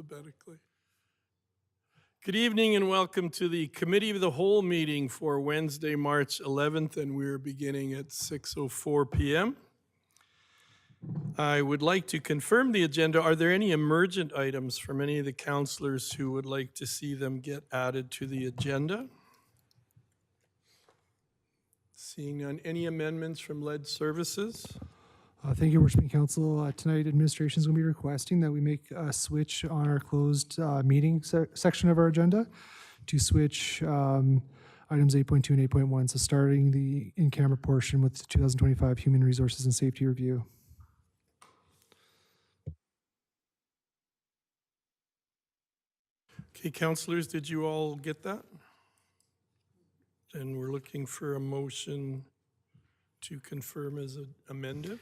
alphabetically. Good evening and welcome to the Committee of the Whole meeting for Wednesday, March 11th, and we're beginning at 6:04 p.m. I would like to confirm the agenda. Are there any emergent items from any of the councillors who would like to see them get added to the agenda? Seeing none. Any amendments from lead services? Thank you, Worshiping Council. Tonight, administration is going to be requesting that we make a switch on our closed meeting section of our agenda to switch items 8.2 and 8.1. So starting the in-camera portion with the 2025 Human Resources and Safety Review. Okay, councillors, did you all get that? And we're looking for a motion to confirm as amended.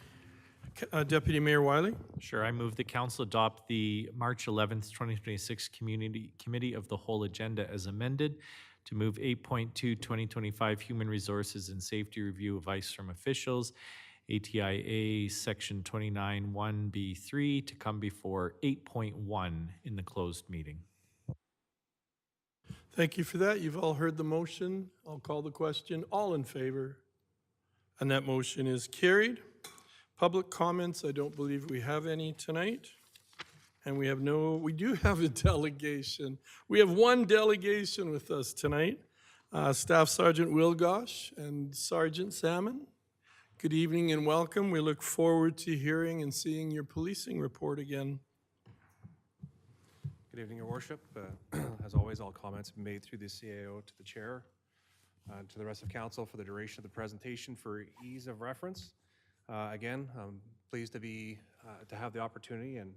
Deputy Mayor Wiley? Sure, I move the council adopt the March 11th, 2026 Committee of the Whole agenda as amended to move 8.2 2025 Human Resources and Safety Review Advice from Officials, ATIA Section 29(1)(b)(3) to come before 8.1 in the closed meeting. Thank you for that. You've all heard the motion. I'll call the question. All in favor? And that motion is carried. Public comments, I don't believe we have any tonight. And we do have a delegation. We have one delegation with us tonight. Staff Sergeant Wilgosh and Sergeant Salmon. Good evening and welcome. We look forward to hearing and seeing your policing report again. Good evening, Your Worship. As always, all comments made through the CAO to the Chair, to the rest of Council for the duration of the presentation for ease of reference. Again, I'm pleased to have the opportunity and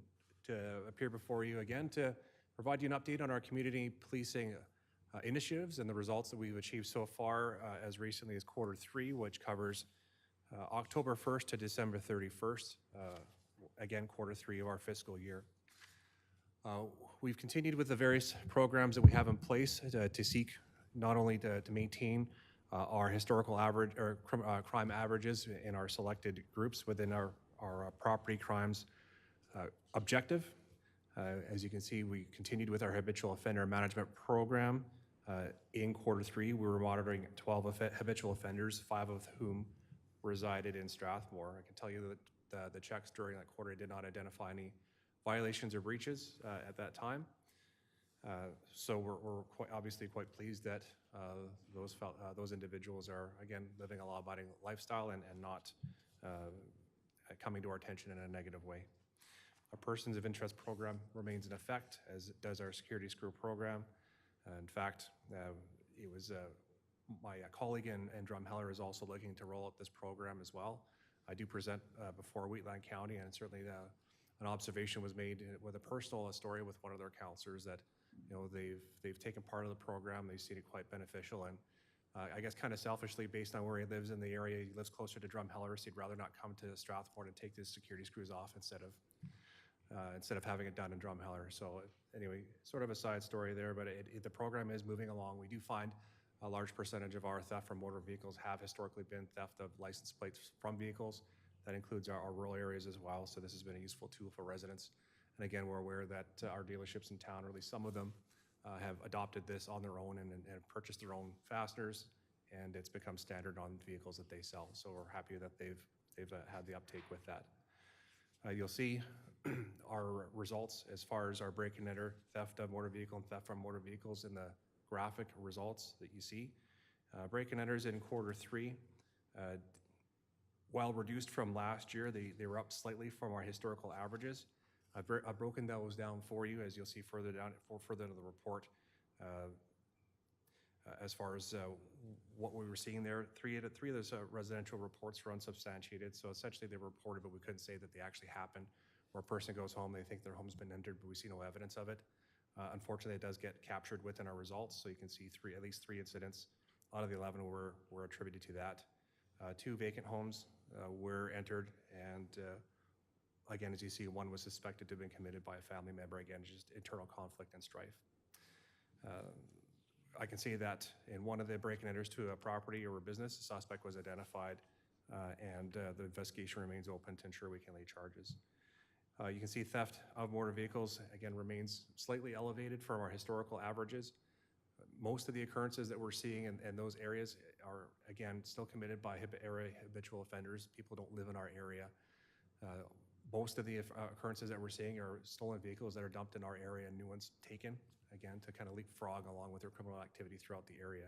to appear before you again to provide you an update on our community policing initiatives and the results that we've achieved so far as recently as Q3, which covers October 1st to December 31st, again, Q3 of our fiscal year. We've continued with the various programs that we have in place to seek not only to maintain our historical average or crime averages in our selected groups within our property crimes objective. As you can see, we continued with our habitual offender management program. In Q3, we were monitoring 12 habitual offenders, 5 of whom resided in Strathmore. I can tell you that the checks during that quarter did not identify any violations or breaches at that time. So we're obviously quite pleased that those individuals are, again, living a law-abiding lifestyle and not coming to our attention in a negative way. Our Persons of Interest program remains in effect, as does our Security Screw program. In fact, it was my colleague in Drumheller is also looking to roll out this program as well. I do present before Wheatland County, and certainly an observation was made with a personal story with one of their counselors that they've taken part of the program. They've seen it quite beneficial, and I guess kind of selfishly, based on where he lives in the area, he lives closer to Drumheller, so he'd rather not come to Strathmore to take the security screws off instead of having it done in Drumheller. So anyway, sort of a side story there, but the program is moving along. We do find a large percentage of our theft from motor vehicles have historically been theft of license plates from vehicles. That includes our rural areas as well, so this has been a useful tool for residents. And again, we're aware that our dealerships in town, or at least some of them, have adopted this on their own and purchased their own fasteners, and it's become standard on vehicles that they sell. So we're happy that they've had the uptake with that. You'll see our results as far as our break and enter, theft of motor vehicle and theft from motor vehicles in the graphic results that you see. Break and enters in Q3, while reduced from last year, they were up slightly from our historical averages. I've broken those down for you, as you'll see further down further into the report. As far as what we were seeing there, three of those residential reports were unsubstantiated. So essentially, they were reported, but we couldn't say that they actually happened. Where a person goes home, they think their home's been entered, but we see no evidence of it. Unfortunately, it does get captured within our results. So you can see at least three incidents out of the 11 were attributed to that. 2 vacant homes were entered, and again, as you see, one was suspected to have been committed by a family member. Again, just internal conflict and strife. I can see that in one of the break and enters to a property or a business, the suspect was identified, and the investigation remains open to ensure we can lay charges. You can see theft of motor vehicles, again, remains slightly elevated from our historical averages. Most of the occurrences that we're seeing in those areas are, again, still committed by area habitual offenders. People don't live in our area. Most of the occurrences that we're seeing are stolen vehicles that are dumped in our area and new ones taken, again, to kind of leapfrog along with their criminal activity throughout the area.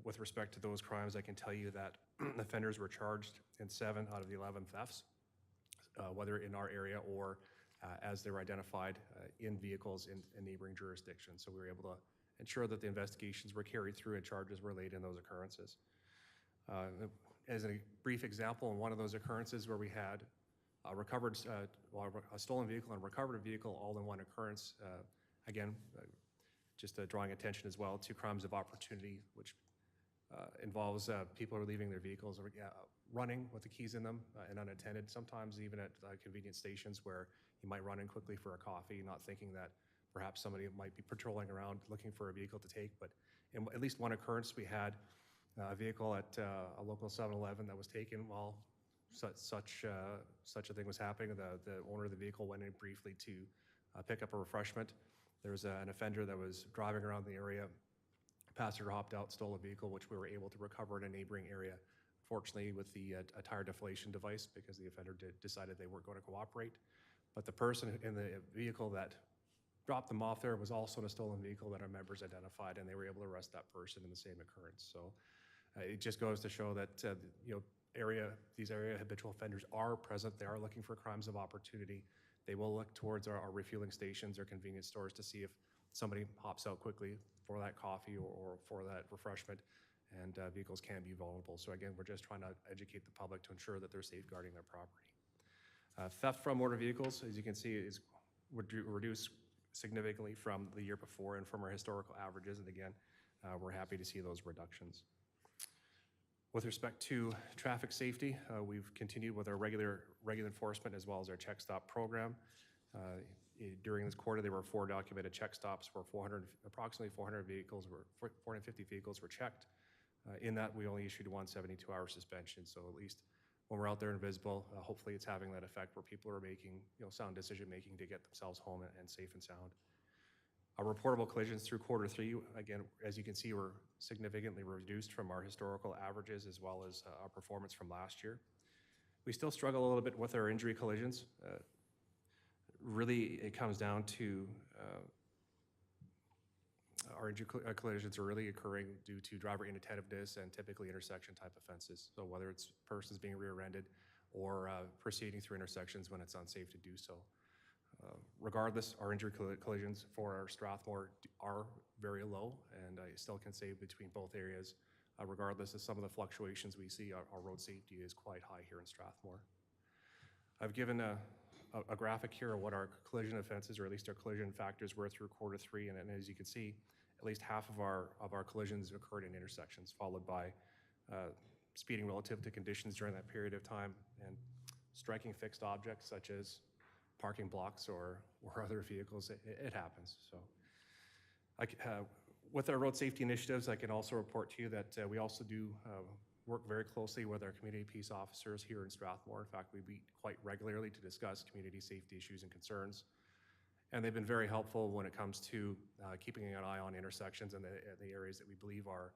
With respect to those crimes, I can tell you that offenders were charged in 7 out of the 11 thefts, whether in our area or as they were identified in vehicles in neighboring jurisdictions. So we were able to ensure that the investigations were carried through and charges were laid in those occurrences. As a brief example, in one of those occurrences where we had a stolen vehicle and recovered a vehicle all in one occurrence, again, just drawing attention as well to crimes of opportunity, which involves people who are leaving their vehicles or running with the keys in them and unattended, sometimes even at convenience stations where you might run in quickly for a coffee, not thinking that perhaps somebody might be patrolling around looking for a vehicle to take. But in at least one occurrence, we had a vehicle at a local 7-Eleven that was taken while such a thing was happening. The owner of the vehicle went in briefly to pick up a refreshment. There was an offender that was driving around the area. Passenger hopped out, stole a vehicle, which we were able to recover in a neighboring area. Fortunately, with the a tire deflation device, because the offender decided they weren't going to cooperate. But the person in the vehicle that dropped them off there was also in a stolen vehicle that our members identified, and they were able to arrest that person in the same occurrence. So it just goes to show that these area habitual offenders are present. They are looking for crimes of opportunity. They will look towards our refueling stations or convenience stores to see if somebody hops out quickly for that coffee or for that refreshment, and vehicles can be vulnerable. So again, we're just trying to educate the public to ensure that they're safeguarding their property. Theft from motor vehicles, as you can see, is reduced significantly from the year before and from our historical averages. And again, we're happy to see those reductions. With respect to traffic safety, we've continued with our regular enforcement as well as our check stop program. During this quarter, there were 4 documented check stops where approximately 450 vehicles were checked. In that, we only issued 1 72-hour suspension. So at least when we're out there and visible, hopefully it's having that effect where people are making sound decision making to get themselves home and safe and sound. Our reportable collisions through Q3, again, as you can see, were significantly reduced from our historical averages as well as our performance from last year. We still struggle a little bit with our injury collisions. Really, it comes down to our injury collisions are really occurring due to driver inattentiveness and typically intersection type offenses. So whether it's persons being rear-ended or proceeding through intersections when it's unsafe to do so. Regardless, our injury collisions for our Strathmore are very low, and I still can say between both areas, regardless of some of the fluctuations we see, our road safety is quite high here in Strathmore. I've given a graphic here of what our collision offenses, or at least our collision factors, were through Q3, and as you can see, at least half of our collisions occurred in intersections, followed by speeding relative to conditions during that period of time, and striking fixed objects such as parking blocks or other vehicles. It happens. So, with our road safety initiatives, I can also report to you that we also do work very closely with our community peace officers here in Strathmore. In fact, we meet quite regularly to discuss community safety issues and concerns. And they've been very helpful when it comes to keeping an eye on intersections and the areas that we believe are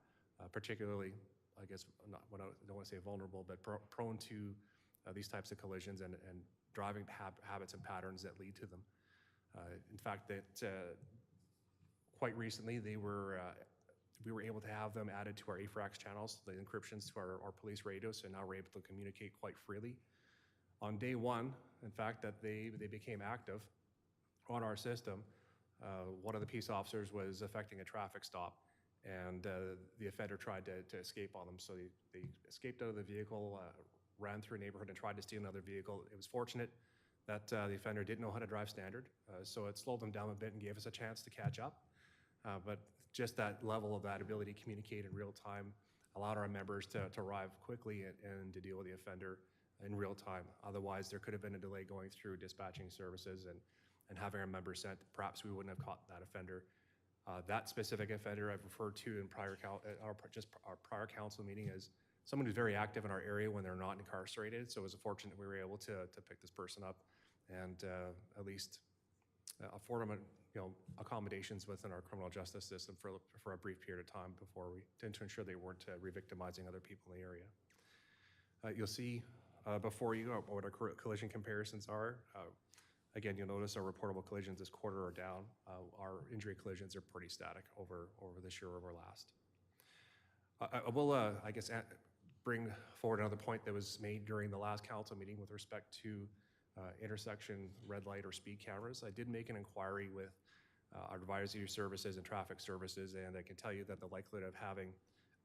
particularly, I guess, I don't want to say vulnerable, but prone to these types of collisions and driving habits and patterns that lead to them. In fact, that quite recently we were able to have them added to our AFRAX channels, the encryptions to our police radios, and now we're able to communicate quite freely. On day 1, in fact, that they became active on our system, one of the peace officers was effecting a traffic stop, and the offender tried to escape on them. So they escaped out of the vehicle, ran through a neighborhood and tried to steal another vehicle. It was fortunate that the offender didn't know how to drive standard, so it slowed them down a bit and gave us a chance to catch up. But just that level of that ability to communicate in real time allowed our members to arrive quickly and to deal with the offender in real time. Otherwise, there could have been a delay going through dispatching services and having our members sent. Perhaps we wouldn't have caught that offender. That specific offender I've referred to in our prior council meeting as someone who's very active in our area when they're not incarcerated. So it was fortunate we were able to pick this person up and at least afford them, accommodations within our criminal justice system for a brief period of time before to ensure they weren't re-victimizing other people in the area. You'll see before you what our collision comparisons are. Again, you'll notice our reportable collisions this quarter are down. Our injury collisions are pretty static over this year over last. I will, I guess, bring forward another point that was made during the last council meeting with respect to intersection red light or speed cameras. I did make an inquiry with our advisory services and traffic services, and I can tell you that the likelihood of having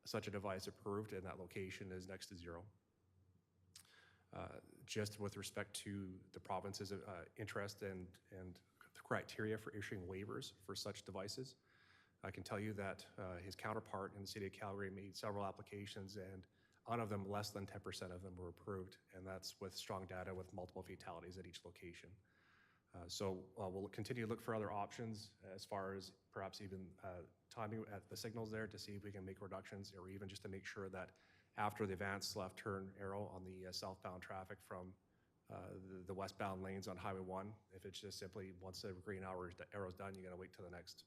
such a device approved in that location is next to zero. Just with respect to the province's interest and the criteria for issuing waivers for such devices, I can tell you that his counterpart in the city of Calgary made several applications, and out of them, less than 10% of them were approved, and that's with strong data with multiple fatalities at each location. So we'll continue to look for other options as far as perhaps even timing at the signals there to see if we can make reductions, or even just to make sure that after the advanced left turn arrow on the southbound traffic from the westbound lanes on Highway 1, if it's just simply once the green arrow's done, you got to wait till the next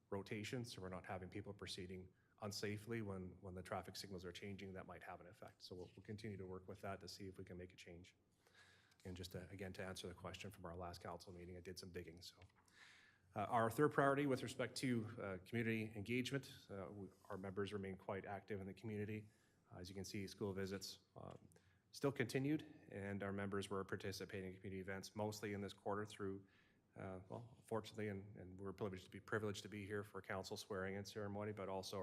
rotation, so we're not having people proceeding unsafely when the traffic signals are changing. That might have an effect. So we'll continue to work with that to see if we can make a change. And just again, to answer the question from our last council meeting, I did some digging. So our third priority with respect to community engagement, our members remain quite active in the community. As you can see, school visits still continued, and our members were participating in community events, mostly in this quarter through, well, fortunately, and we're privileged to be here for council swearing-in ceremony, but also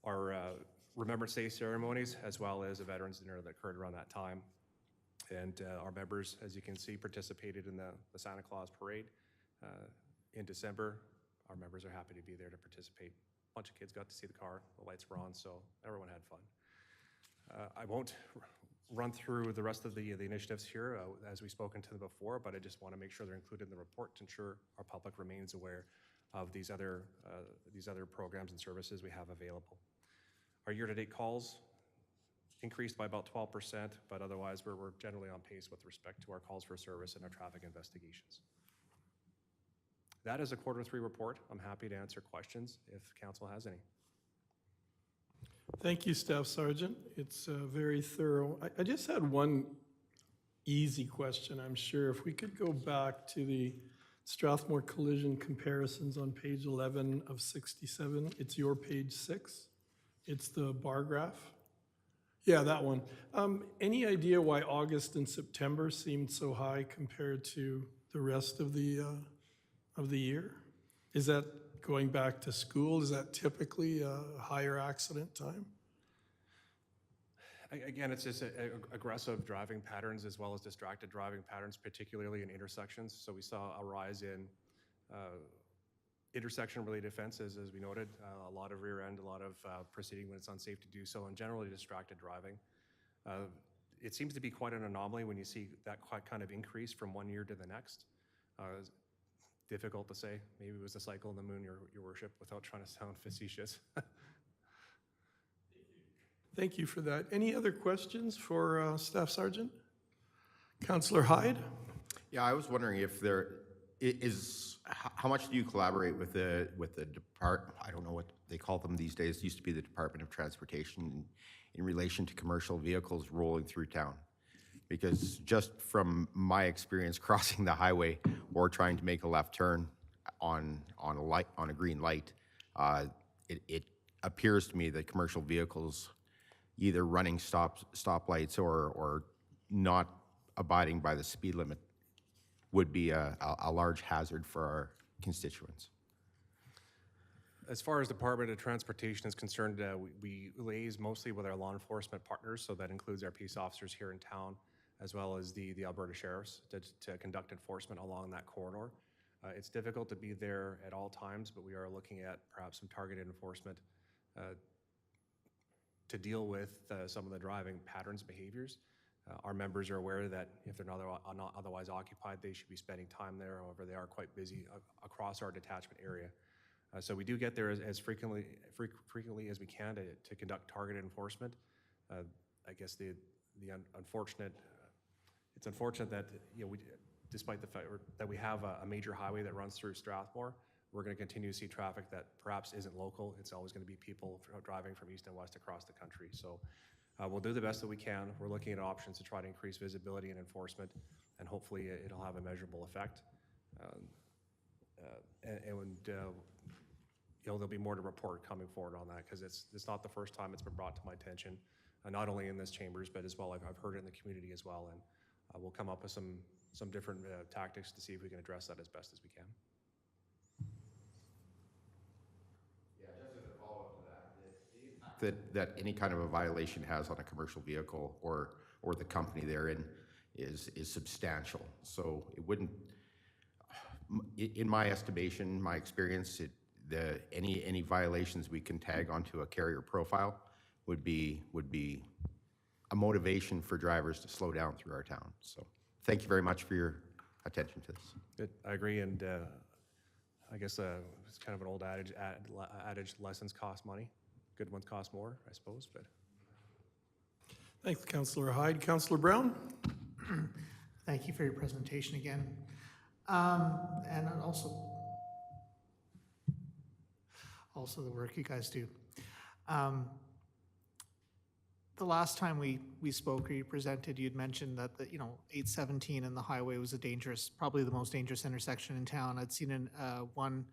our Remembrance Day ceremonies, as well as a Veterans Dinner that occurred around that time. And our members, as you can see, participated in the Santa Claus Parade in December. Our members are happy to be there to participate. A bunch of kids got to see the car, the lights were on, so everyone had fun. I won't run through the rest of the initiatives here as we've spoken to them before, but I just want to make sure they're included in the report to ensure our public remains aware of these other programs and services we have available. Our year-to-date calls increased by about 12%, but otherwise we're generally on pace with respect to our calls for service and our traffic investigations. That is a quarter 3 report. I'm happy to answer questions if council has any. Thank you, Staff Sergeant. It's very thorough. I just had one easy question, I'm sure. If we could go back to the Strathmore collision comparisons on page 11 of 67. It's your page 6. It's the bar graph. Yeah, that one. Any idea why August and September seemed so high compared to the rest of the year? Is that going back to school? Is that typically a higher accident time? Again, it's just aggressive driving patterns as well as distracted driving patterns, particularly in intersections. So we saw a rise in intersection-related offenses, as we noted, a lot of rear end, a lot of proceeding when it's unsafe to do so, and generally distracted driving. It seems to be quite an anomaly when you see that kind of increase from one year to the next. Difficult to say. Maybe it was a cycle in the moon, your worship, without trying to sound facetious. Thank you for that. Any other questions for Staff Sergeant? Councillor Hyde? Yeah, I was wondering if there is, how much do you collaborate with the department, I don't know what they call them these days, it used to be the Department of Transportation, in relation to commercial vehicles rolling through town? Because just from my experience crossing the highway or trying to make a left turn on a green light, it appears to me that commercial vehicles either running stoplights or not abiding by the speed limit would be a large hazard for our constituents. As far as Department of Transportation is concerned, we liaise mostly with our law enforcement partners, so that includes our peace officers here in town, as well as the Alberta Sheriffs to conduct enforcement along that corridor. It's difficult to be there at all times, but we are looking at perhaps some targeted enforcement to deal with some of the driving patterns, behaviors. Our members are aware that if they're not otherwise occupied, they should be spending time there. However, they are quite busy across our detachment area. So we do get there as frequently as we can to conduct targeted enforcement. I guess it's unfortunate that despite the fact that we have a major highway that runs through Strathmore, we're going to continue to see traffic that perhaps isn't local. It's always going to be people driving from east and west across the country. So we'll do the best that we can. We're looking at options to try to increase visibility and enforcement, and hopefully it'll have a measurable effect. There'll be more to report coming forward on that, because it's not the first time it's been brought to my attention, not only in this chambers, but as well, I've heard it in the community as well, and we'll come up with some different tactics to see if we can address that as best as we can. Yeah, just as a follow-up to that, the impact that any kind of a violation has on a commercial vehicle or the company therein is substantial. So it wouldn't, in my estimation, my experience, any violations we can tag onto a carrier profile would be a motivation for drivers to slow down through our town. So thank you very much for your attention to this. Good. I agree, and I guess it's kind of an old adage, lessons cost money. Good ones cost more, I suppose, but. Thanks, Councillor Hyde. Councillor Brown? Thank you for your presentation again. And also the work you guys do. The last time we spoke or you presented, you'd mentioned that 817 and the highway was probably the most dangerous intersection in town. I'd seen one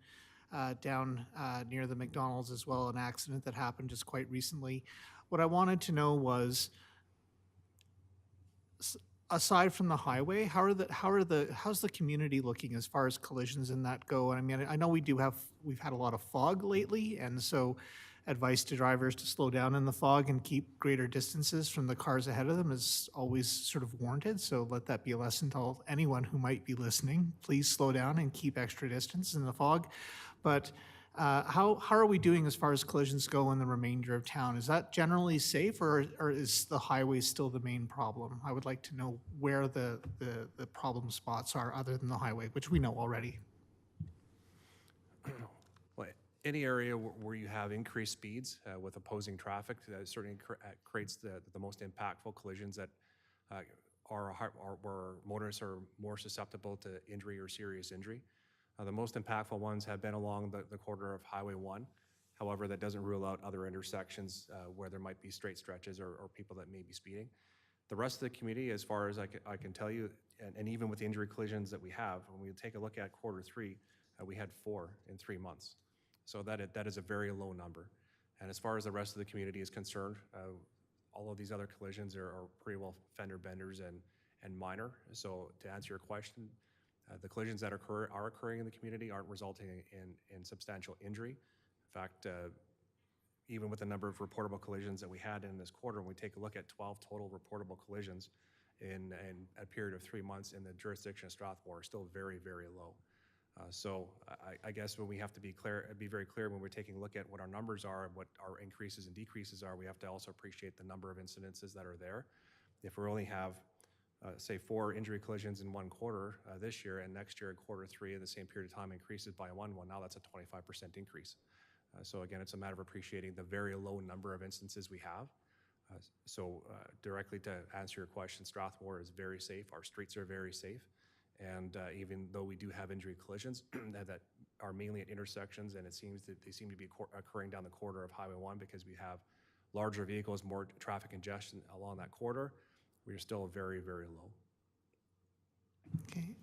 down near the McDonald's as well, an accident that happened just quite recently. What I wanted to know was, aside from the highway, how's the community looking as far as collisions in that go? And I mean, I know we've had a lot of fog lately, and so advice to drivers to slow down in the fog and keep greater distances from the cars ahead of them is always sort of warranted. So let that be a lesson to anyone who might be listening. Please slow down and keep extra distance in the fog. But how are we doing as far as collisions go in the remainder of town? Is that generally safe, or is the highway still the main problem? I would like to know where the problem spots are other than the highway, which we know already. Well, any area where you have increased speeds with opposing traffic, that certainly creates the most impactful collisions that where motorists are more susceptible to injury or serious injury. The most impactful ones have been along the corridor of Highway 1. However, that doesn't rule out other intersections where there might be straight stretches or people that may be speeding. The rest of the community, as far as I can tell you, and even with the injury collisions that we have, when we take a look at quarter 3, we had 4 in 3 months. So that is a very low number. And as far as the rest of the community is concerned, all of these other collisions are pretty well fender benders and minor. So to answer your question, the collisions that are occurring in the community aren't resulting in substantial injury. In fact, even with the number of reportable collisions that we had in this quarter, when we take a look at 12 total reportable collisions in a period of 3 months in the jurisdiction of Strathmore, are still very, very low. So I guess when we have to be very clear when we're taking a look at what our numbers are and what our increases and decreases are, we have to also appreciate the number of incidences that are there. If we only have say 4 injury collisions in 1 quarter this year, and next year in quarter 3 in the same period of time increases by 1, well, now that's a 25% increase. So again, it's a matter of appreciating the very low number of instances we have. Directly to answer your question, Strathmore is very safe. Our streets are very safe. And even though we do have injury collisions that are mainly at intersections, and it seems that they seem to be occurring down the corridor of Highway 1 because we have larger vehicles, more traffic congestion along that corridor, we are still very, very low. Okay,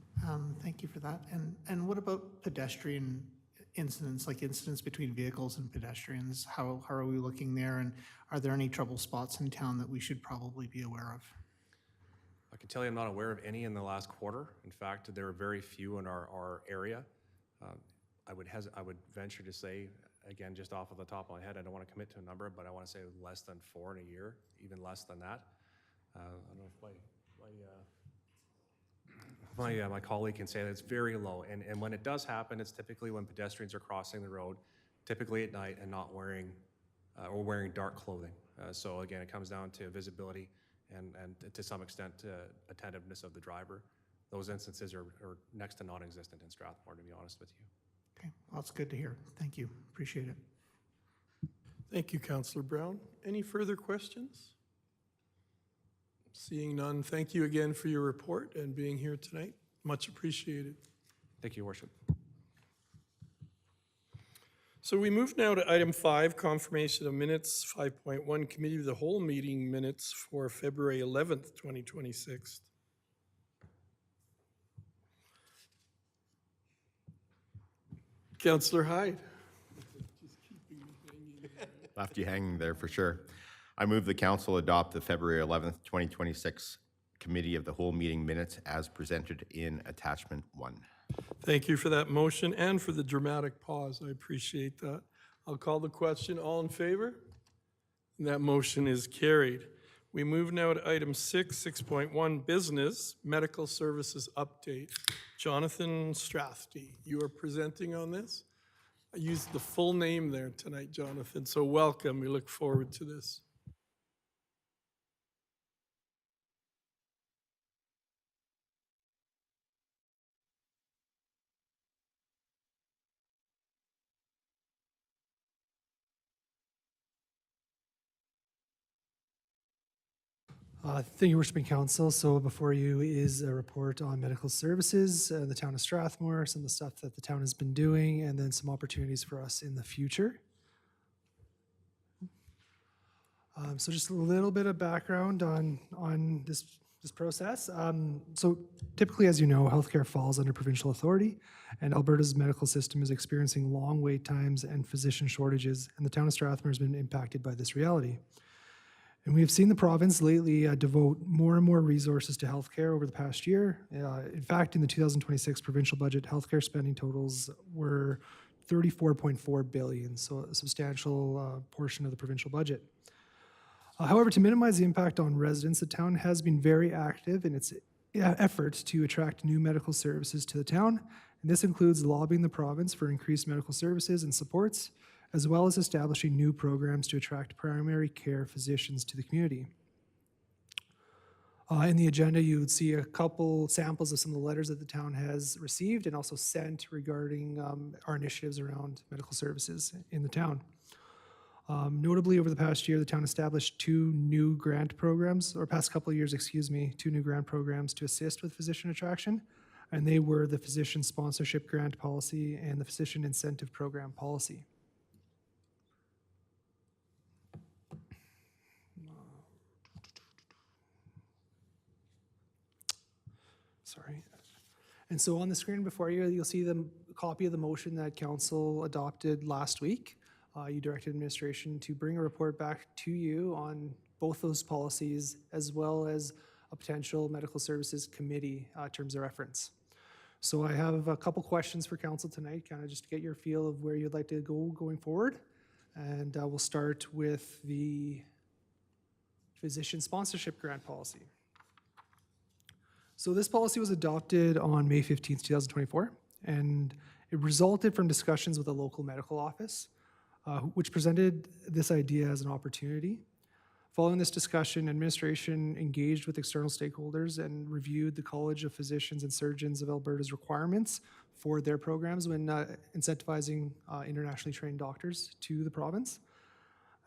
thank you for that. And what about pedestrian incidents, like incidents between vehicles and pedestrians? How are we looking there, and are there any trouble spots in town that we should probably be aware of? I can tell you I'm not aware of any in the last quarter. In fact, there are very few in our area. I would venture to say, again, just off of the top of my head, I don't want to commit to a number, but I want to say less than 4 in a year, even less than that. I don't know if my colleague can say that it's very low. And when it does happen, it's typically when pedestrians are crossing the road, typically at night, and not wearing or wearing dark clothing. So again, it comes down to visibility and to some extent attentiveness of the driver. Those instances are next to non-existent in Strathmore, to be honest with you. Okay, well, that's good to hear. Thank you, appreciate it. Thank you, Councillor Brown. Any further questions? Seeing none, thank you again for your report and being here tonight. Much appreciated. Thank you, Your Worship. So we move now to item 5, confirmation of minutes, 5.1, Committee of the Whole meeting minutes for February 11th, 2026. Councillor Hyde. Left you hanging there for sure. I move the council adopt the February 11th, 2026 Committee of the Whole meeting minutes as presented in attachment 1. Thank you for that motion and for the dramatic pause. I appreciate that. I'll call the question. All in favor? And that motion is carried. We move now to item 6, 6.1, business, medical services update. Jonathan Strathty, you are presenting on this? I used the full name there tonight, Jonathan, so welcome. We look forward to this. Thank you, Worshiping Council. So before you is a report on medical services, the town of Strathmore, some of the stuff that the town has been doing, and then some opportunities for us in the future. So just a little bit of background on this process. So typically, as you know, healthcare falls under provincial authority, and Alberta's medical system is experiencing long wait times and physician shortages, and the town of Strathmore has been impacted by this reality. And we have seen the province lately devote more and more resources to healthcare over the past year. In fact, in the 2026 provincial budget, healthcare spending totals were $34.4 billion, so a substantial portion of the provincial budget. However, to minimize the impact on residents, the town has been very active in its effort to attract new medical services to the town. And this includes lobbying the province for increased medical services and supports, as well as establishing new programs to attract primary care physicians to the community. In the agenda, you would see a couple samples of some of the letters that the town has received and also sent regarding our initiatives around medical services in the town. Notably, over the past year, the town established two new grant programs, or past couple of years, excuse me, two new grant programs to assist with physician attraction, and they were the Physician Sponsorship Grant Policy and the Physician Incentive Program Policy. Sorry. And so on the screen before you, you'll see the copy of the motion that council adopted last week. You directed administration to bring a report back to you on both those policies, as well as a potential medical services committee terms of reference. So I have a couple questions for council tonight, kind of just to get your feel of where you'd like to go going forward. And we'll start with the Physician Sponsorship Grant Policy. So this policy was adopted on May 15th, 2024, and it resulted from discussions with a local medical office, which presented this idea as an opportunity. Following this discussion, administration engaged with external stakeholders and reviewed the College of Physicians and Surgeons of Alberta's requirements for their programs when incentivizing internationally trained doctors to the province.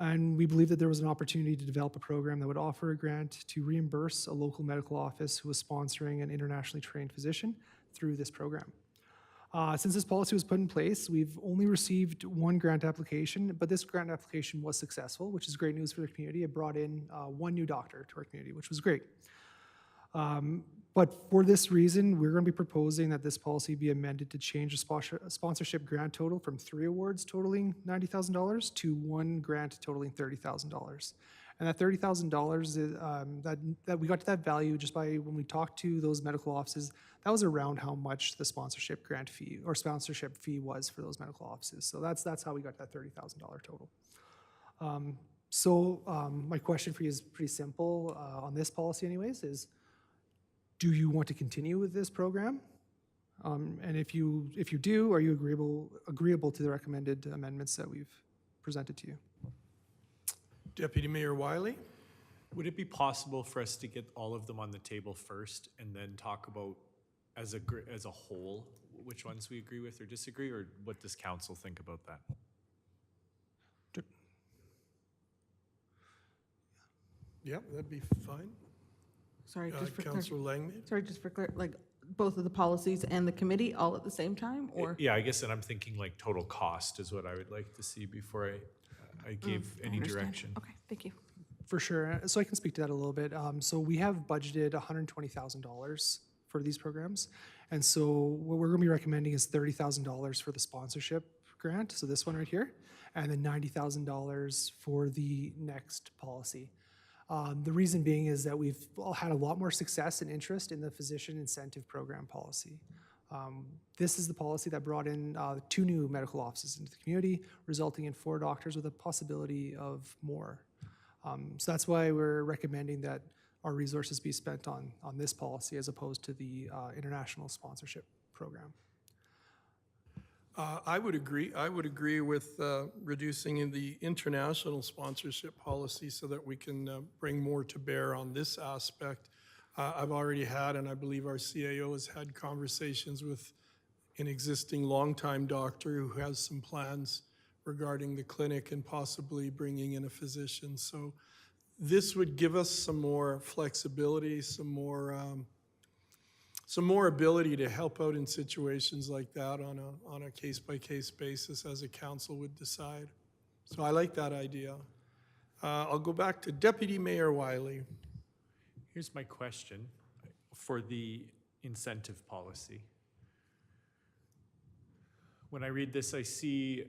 And we believe that there was an opportunity to develop a program that would offer a grant to reimburse a local medical office who was sponsoring an internationally trained physician through this program. Since this policy was put in place, we've only received one grant application, but this grant application was successful, which is great news for the community. It brought in one new doctor to our community, which was great. But for this reason, we're going to be proposing that this policy be amended to change the sponsorship grant total from 3 awards totaling $90,000 to 1 grant totaling $30,000. And that $30,000 is that we got to that value just by when we talked to those medical offices. That was around how much the sponsorship grant fee or sponsorship fee was for those medical offices. So that's how we got that $30,000 total. My question for you is pretty simple on this policy, anyways. Is do you want to continue with this program? And if you do, are you agreeable to the recommended amendments that we've presented to you? Deputy Mayor Wiley? Would it be possible for us to get all of them on the table first and then talk about as a whole, which ones we agree with or disagree, or what does council think about that? Yeah, that'd be fine. Sorry, just for Councillor Langmaid? sorry, just for clear, like, both of the policies and the committee all at the same time, or? Yeah, I guess, and I'm thinking like total cost is what I would like to see before I give any Understand. direction. Okay, thank you. For sure. So I can speak to that a little bit. So we have budgeted $120,000 for these programs. And so what we're going to be recommending is $30,000 for the sponsorship grant, so this one right here, and then $90,000 for the next policy. The reason being is that we've all had a lot more success and interest in the physician incentive program policy. This is the policy that brought in 2 new medical offices into the community, resulting in 4 doctors with a possibility of more. So that's why we're recommending that our resources be spent on this policy as opposed to the international sponsorship program. I would agree. I would agree with reducing in the international sponsorship policy so that we can bring more to bear on this aspect. I've already had, and I believe our CAO has had conversations with an existing longtime doctor who has some plans regarding the clinic and possibly bringing in a physician. So this would give us some more flexibility, some more ability to help out in situations like that on a case-by-case basis as a council would decide. So I like that idea. I'll go back to Deputy Mayor Wiley. Here's my question for the incentive policy. When I read this, I see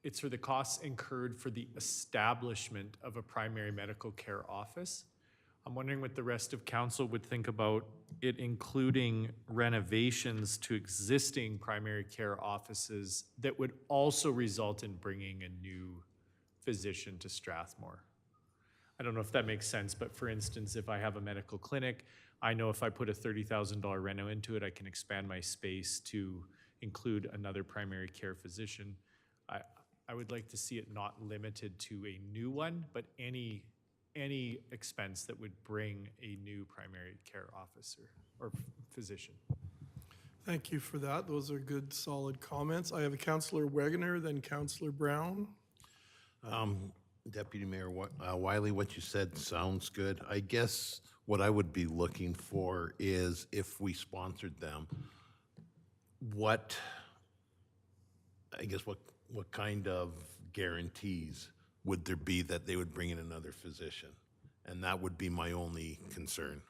it's for the costs incurred for the establishment of a primary medical care office. I'm wondering what the rest of council would think about it including renovations to existing primary care offices that would also result in bringing a new physician to Strathmore. I don't know if that makes sense, but for instance, if I have a medical clinic, I know if I put a $30,000 reno into it, I can expand my space to include another primary care physician. I would like to see it not limited to a new one, but any expense that would bring a new primary care officer or physician. Thank you for that. Those are good, solid comments. I have a Councillor Wegener, then Councillor Brown. Deputy Mayor Wiley, what you said sounds good. I guess what I would be looking for is if we sponsored them, what kind of guarantees would there be that they would bring in another physician? And that would be my only concern.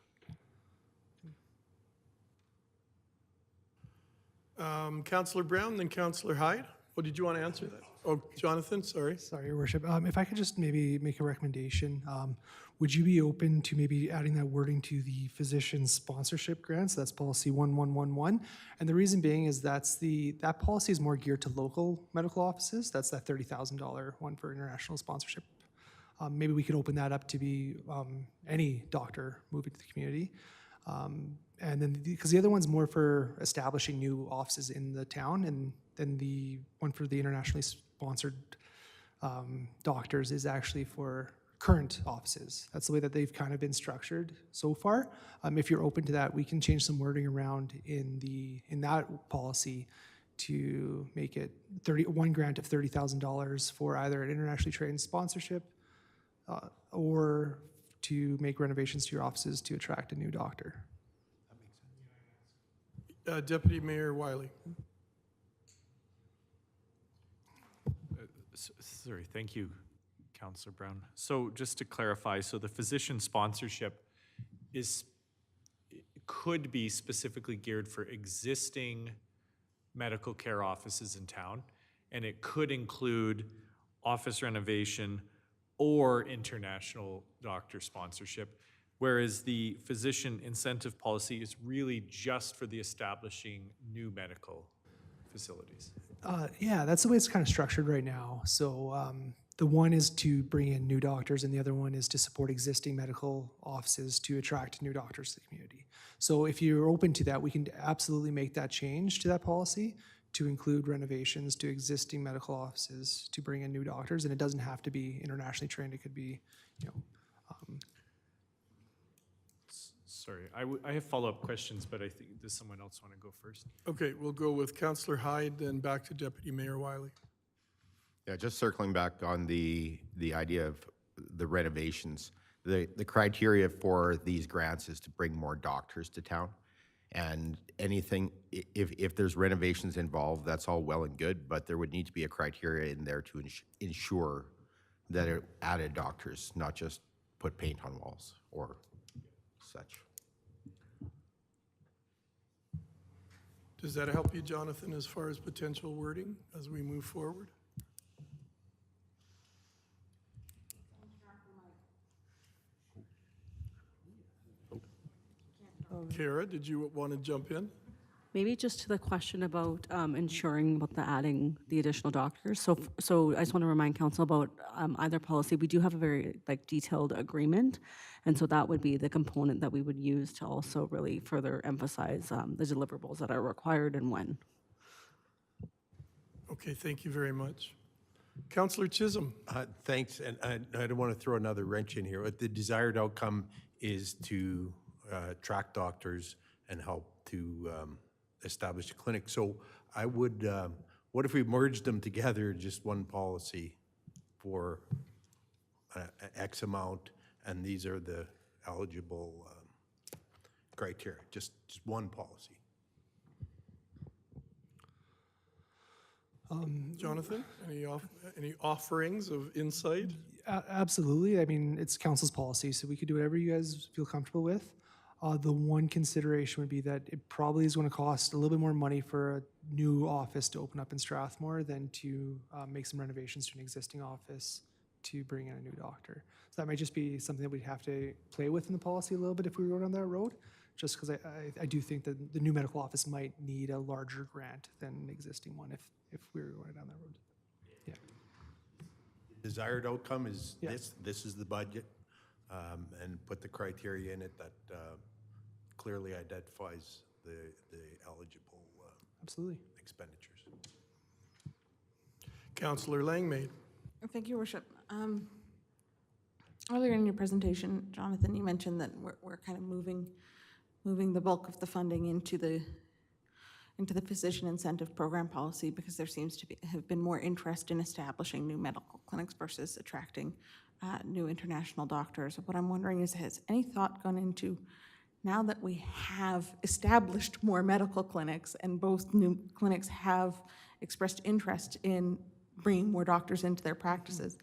Councillor Brown, then Councillor Hyde. Oh, did you want to answer that? Oh, Jonathan, sorry. Sorry, Your Worship. If I could just maybe make a recommendation, would you be open to maybe adding that wording to the physician sponsorship grants? That's policy 1111. And the reason being is that policy is more geared to local medical offices. That's that $30,000 one for international sponsorship. Maybe we could open that up to be any doctor moving to the community. And then, because the other one's more for establishing new offices in the town, and then the one for the internationally sponsored doctors is actually for current offices. That's the way that they've kind of been structured so far. If you're open to that, we can change some wording around in that policy to make it one grant of $30,000 for either an internationally trained sponsorship or to make renovations to your offices to attract a new doctor. Deputy Mayor Wiley. Sorry, thank you, Councillor Brown. So just to clarify, so the physician sponsorship could be specifically geared for existing medical care offices in town, and it could include office renovation or international doctor sponsorship, whereas the physician incentive policy is really just for the establishing new medical facilities. Yeah, that's the way it's kind of structured right now. So the one is to bring in new doctors, and the other one is to support existing medical offices to attract new doctors to the community. So if you're open to that, we can absolutely make that change to that policy to include renovations to existing medical offices to bring in new doctors, and it doesn't have to be internationally trained. It could be, Sorry, I have follow-up questions, but I think, does someone else want to go first? Okay, we'll go with Councillor Hyde, then back to Deputy Mayor Wiley. Yeah, just circling back on the idea of the renovations. The criteria for these grants is to bring more doctors to town. And anything, if there's renovations involved, that's all well and good, but there would need to be a criteria in there to ensure that it added doctors, not just put paint on walls or such. Does that help you, Jonathan, as far as potential wording as we move forward? Kara, did you want to jump in? Maybe just to the question about ensuring about the adding the additional doctors. So I just want to remind council about either policy. We do have a very detailed agreement, and so that would be the component that we would use to also really further emphasize the deliverables that are required and when. Okay, thank you very much. Councillor Chisholm. Thanks, and I don't want to throw another wrench in here, but the desired outcome is to attract doctors and help to establish a clinic. So I would, what if we merged them together, just one policy for X amount, and these are the eligible criteria, just one policy? Jonathan, any offerings of insight? Absolutely. I mean, it's council's policy, so we could do whatever you guys feel comfortable with. The one consideration would be that it probably is going to cost a little bit more money for a new office to open up in Strathmore than to make some renovations to an existing office to bring in a new doctor. So that might just be something that we'd have to play with in the policy a little bit if we were going down that road, just because I do think that the new medical office might need a larger grant than an existing one if we were going down that road. Yeah. Desired outcome is Yeah. this is the budget, and put the criteria in it that clearly identifies the eligible Absolutely. expenditures. Councillor Langmaid. Thank you, Worship. Earlier in your presentation, Jonathan, you mentioned that we're kind of moving the bulk of the funding into the physician incentive program policy because there seems to have been more interest in establishing new medical clinics versus attracting new international doctors. What I'm wondering is, has any thought gone into, now that we have established more medical clinics and both new clinics have expressed interest in bringing more doctors into their practices,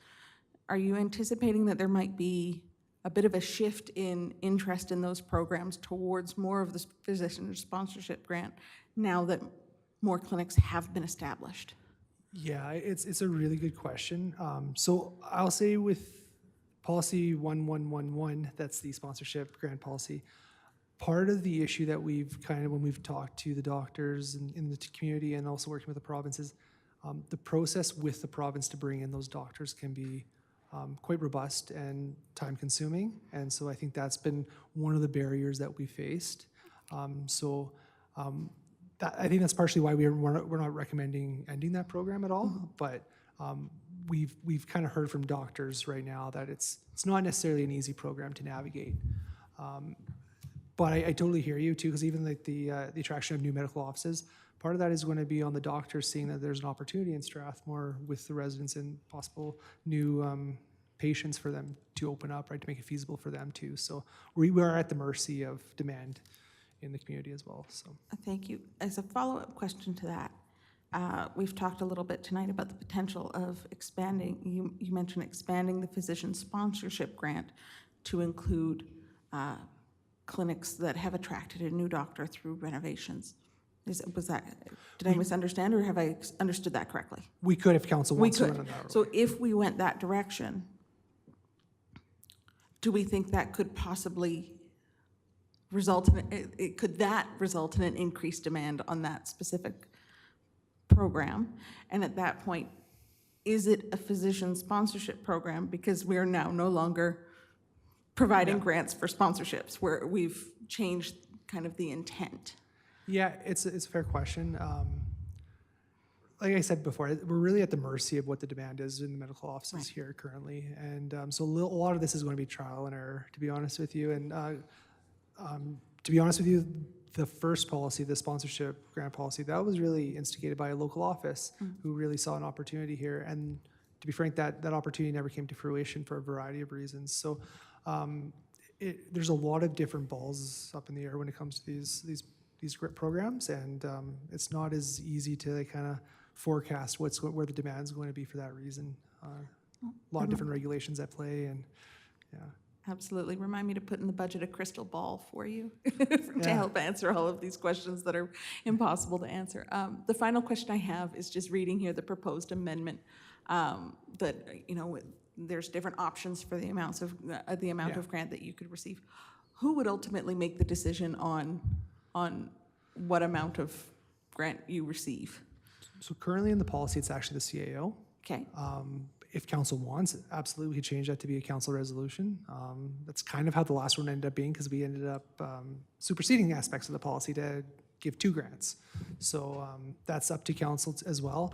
are you anticipating that there might be a bit of a shift in interest in those programs towards more of the physician sponsorship grant now that more clinics have been established? Yeah, it's a really good question. So I'll say with policy 1111, that's the sponsorship grant policy, part of the issue that we've when we've talked to the doctors in the community and also working with the province is the process with the province to bring in those doctors can be quite robust and time consuming. And so I think that's been one of the barriers that we faced. I think that's partially why we're not recommending ending that program at all. But we've kind of heard from doctors right now that it's not necessarily an easy program to navigate. But I totally hear you too, because even like the attraction of new medical offices, part of that is going to be on the doctors seeing that there's an opportunity in Strathmore with the residents and possible new patients for them to open up, right, to make it feasible for them too. So we are at the mercy of demand in the community as well. So Thank you. As a follow-up question to that, we've talked a little bit tonight about the potential of expanding, you mentioned expanding the physician sponsorship grant to include clinics that have attracted a new doctor through renovations. Did I misunderstand, or have I understood that correctly? we could, if council We wants to run could. on that road. So if we went that direction, do we think that could possibly result in, could that result in an increased demand on that specific program? And at that point, is it a physician sponsorship program? Because we are now no longer providing grants for sponsorships, where we've changed kind of the intent. Yeah, it's a fair question. Like I said before, we're really at the mercy of what the demand is in the medical offices here currently. And so a lot of this is going to be trial and error, to be honest with you. And to be honest with you, the first policy, the sponsorship grant policy, that was really instigated by a local office who really saw an opportunity here. And to be frank, that opportunity never came to fruition for a variety of reasons. So there's a lot of different balls up in the air when it comes to these programs, and it's not as easy to kind of forecast where the demand is going to be for that reason. A lot of different regulations at play, and yeah. Absolutely. Remind me to put in the budget a crystal ball for you to help answer all of these questions that are impossible to answer. The final question I have is just reading here the proposed amendment that, you know, there's different options for the amounts of the amount of grant that you could receive. Who would ultimately make the decision on what amount of grant you receive? So currently in the policy, it's actually the CAO. Okay. If council wants, absolutely, we could change that to be a council resolution. That's kind of how the last one ended up being, because we ended up superseding aspects of the policy to give 2 grants. So that's up to council as well.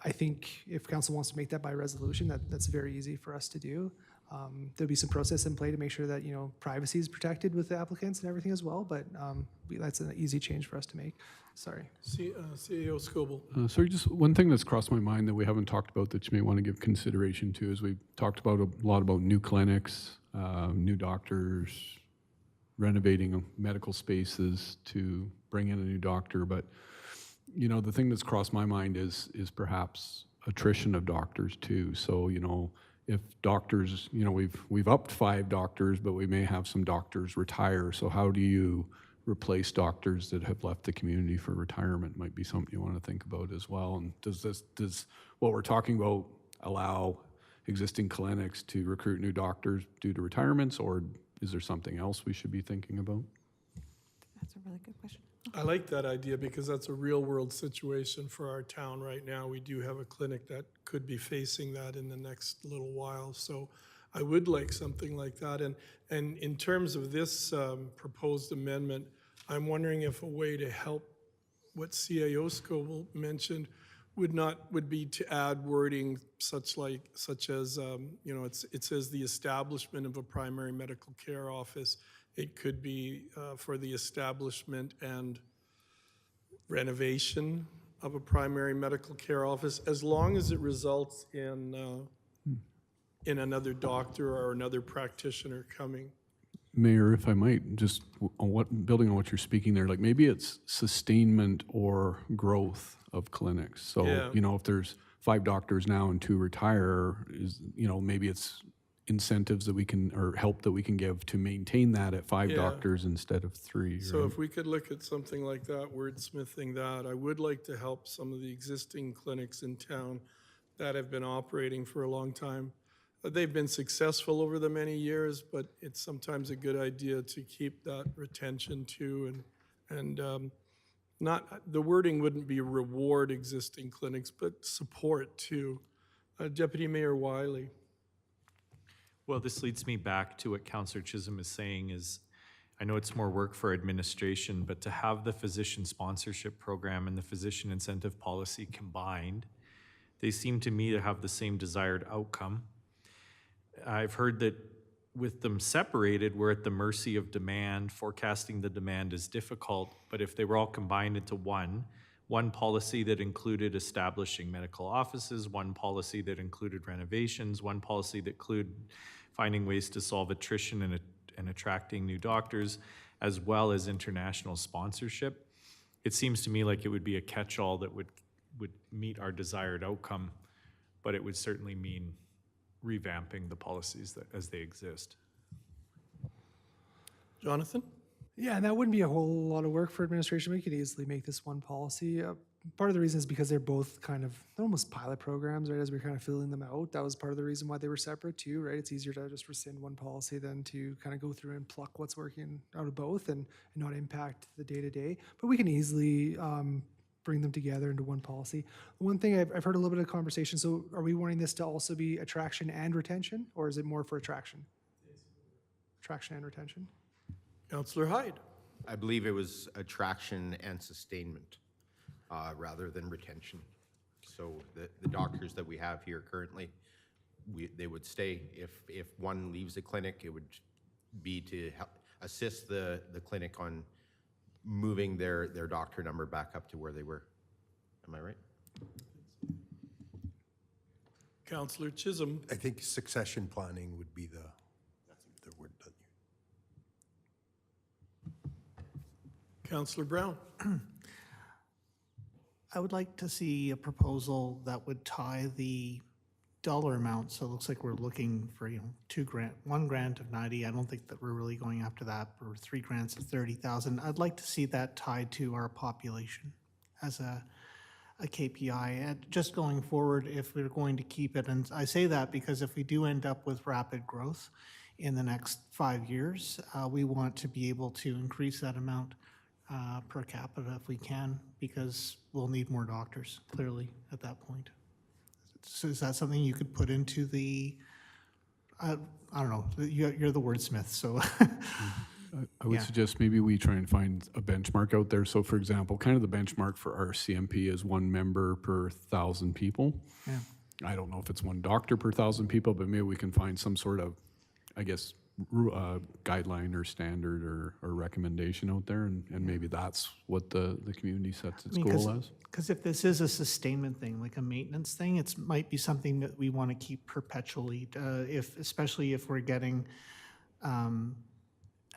I think if council wants to make that by resolution, that's very easy for us to do. There'll be some process in play to make sure that, you know, privacy is protected with the applicants and everything as well, but that's an easy change for us to make. Sorry. CEO Scoble. Sorry, just one thing that's crossed my mind that we haven't talked about that you may want to give consideration to is we've talked about a lot about new clinics, new doctors, renovating medical spaces to bring in a new doctor. But, you know, the thing that's crossed my mind is perhaps attrition of doctors too. So, you know, if doctors, you know, we've upped 5 doctors, but we may have some doctors retire. So how do you replace doctors that have left the community for retirement? Might be something you want to think about as well. And does what we're talking about allow existing clinics to recruit new doctors due to retirements, or is there something else we should be thinking about? That's a really good question. I like that idea because that's a real-world situation for our town right now. We do have a clinic that could be facing that in the next little while. So I would like something like that. And in terms of this proposed amendment, I'm wondering if a way to help what CAO Scoble mentioned would be to add wording such as you know, it says the establishment of a primary medical care office. It could be for the establishment and renovation of a primary medical care office, as long as it results in another doctor or another practitioner coming. Mayor, if I might, just building on what you're speaking there, like maybe it's sustainment or growth of clinics. So, Yeah. you know, if there's 5 doctors now and 2 retire, you know, maybe it's incentives that we can, or help that we can give to maintain that at 5 Yeah. doctors instead of 3. So right? if we could look at something like that, wordsmithing that, I would like to help some of the existing clinics in town that have been operating for a long time. They've been successful over the many years, but it's sometimes a good idea to keep that retention too. And not, the wording wouldn't be reward existing clinics, but support too. Deputy Mayor Wiley. Well, this leads me back to what Councillor Chisholm is saying is, I know it's more work for administration, but to have the physician sponsorship program and the physician incentive policy combined, they seem to me to have the same desired outcome. I've heard that with them separated, we're at the mercy of demand. Forecasting the demand is difficult, but if they were all combined into one policy that included establishing medical offices, one policy that included renovations, one policy that included finding ways to solve attrition and attracting new doctors, as well as international sponsorship, it seems to me like it would be a catch-all that would meet our desired outcome, but it would certainly mean revamping the policies as they exist. Jonathan? Yeah, and that wouldn't be a whole lot of work for administration. We could easily make this one policy. Part of the reason is because they're both kind of, they're almost pilot programs, right, as we're kind of filling them out. That was part of the reason why they were separate too, right? It's easier to just rescind one policy than to kind of go through and pluck what's working out of both and not impact the day-to-day. But we can easily bring them together into one policy. One thing I've heard a little bit of conversation, so are we wanting this to also be attraction and retention, or is it more for attraction? Attraction and retention? Councillor Hyde. I believe it was attraction and sustainment rather than retention. So the doctors that we have here currently, they would stay. If one leaves the clinic, it would be to help assist the clinic on moving their doctor number back up to where they were. Am I right? Councillor Chisholm. I think succession planning would be the word that Counselor Brown. I would like to see a proposal that would tie the dollar amount, so it looks like we're looking for, one grant of 90. I don't think that we're really going after that, or 3 grants of 30,000. I'd like to see that tied to our population as a KPI. And just going forward, if we're going to keep it, and I say that because if we do end up with rapid growth in the next 5 years, we want to be able to increase that amount per capita if we can, because we'll need more doctors, clearly, at that point. So is that something you could put into the, I don't know, you're the wordsmith, so. I would Yeah. suggest maybe we try and find a benchmark out there. So for example, kind of the benchmark for our CMP is 1 member per 1,000 people. Yeah. I don't know if it's 1 doctor per 1,000 people, but maybe we can find some sort of, I guess, guideline or standard or recommendation out there, and maybe that's what the community sets its goal as. Because if this is a sustainment thing, like a maintenance thing, it might be something that we want to keep perpetually, especially if we're getting,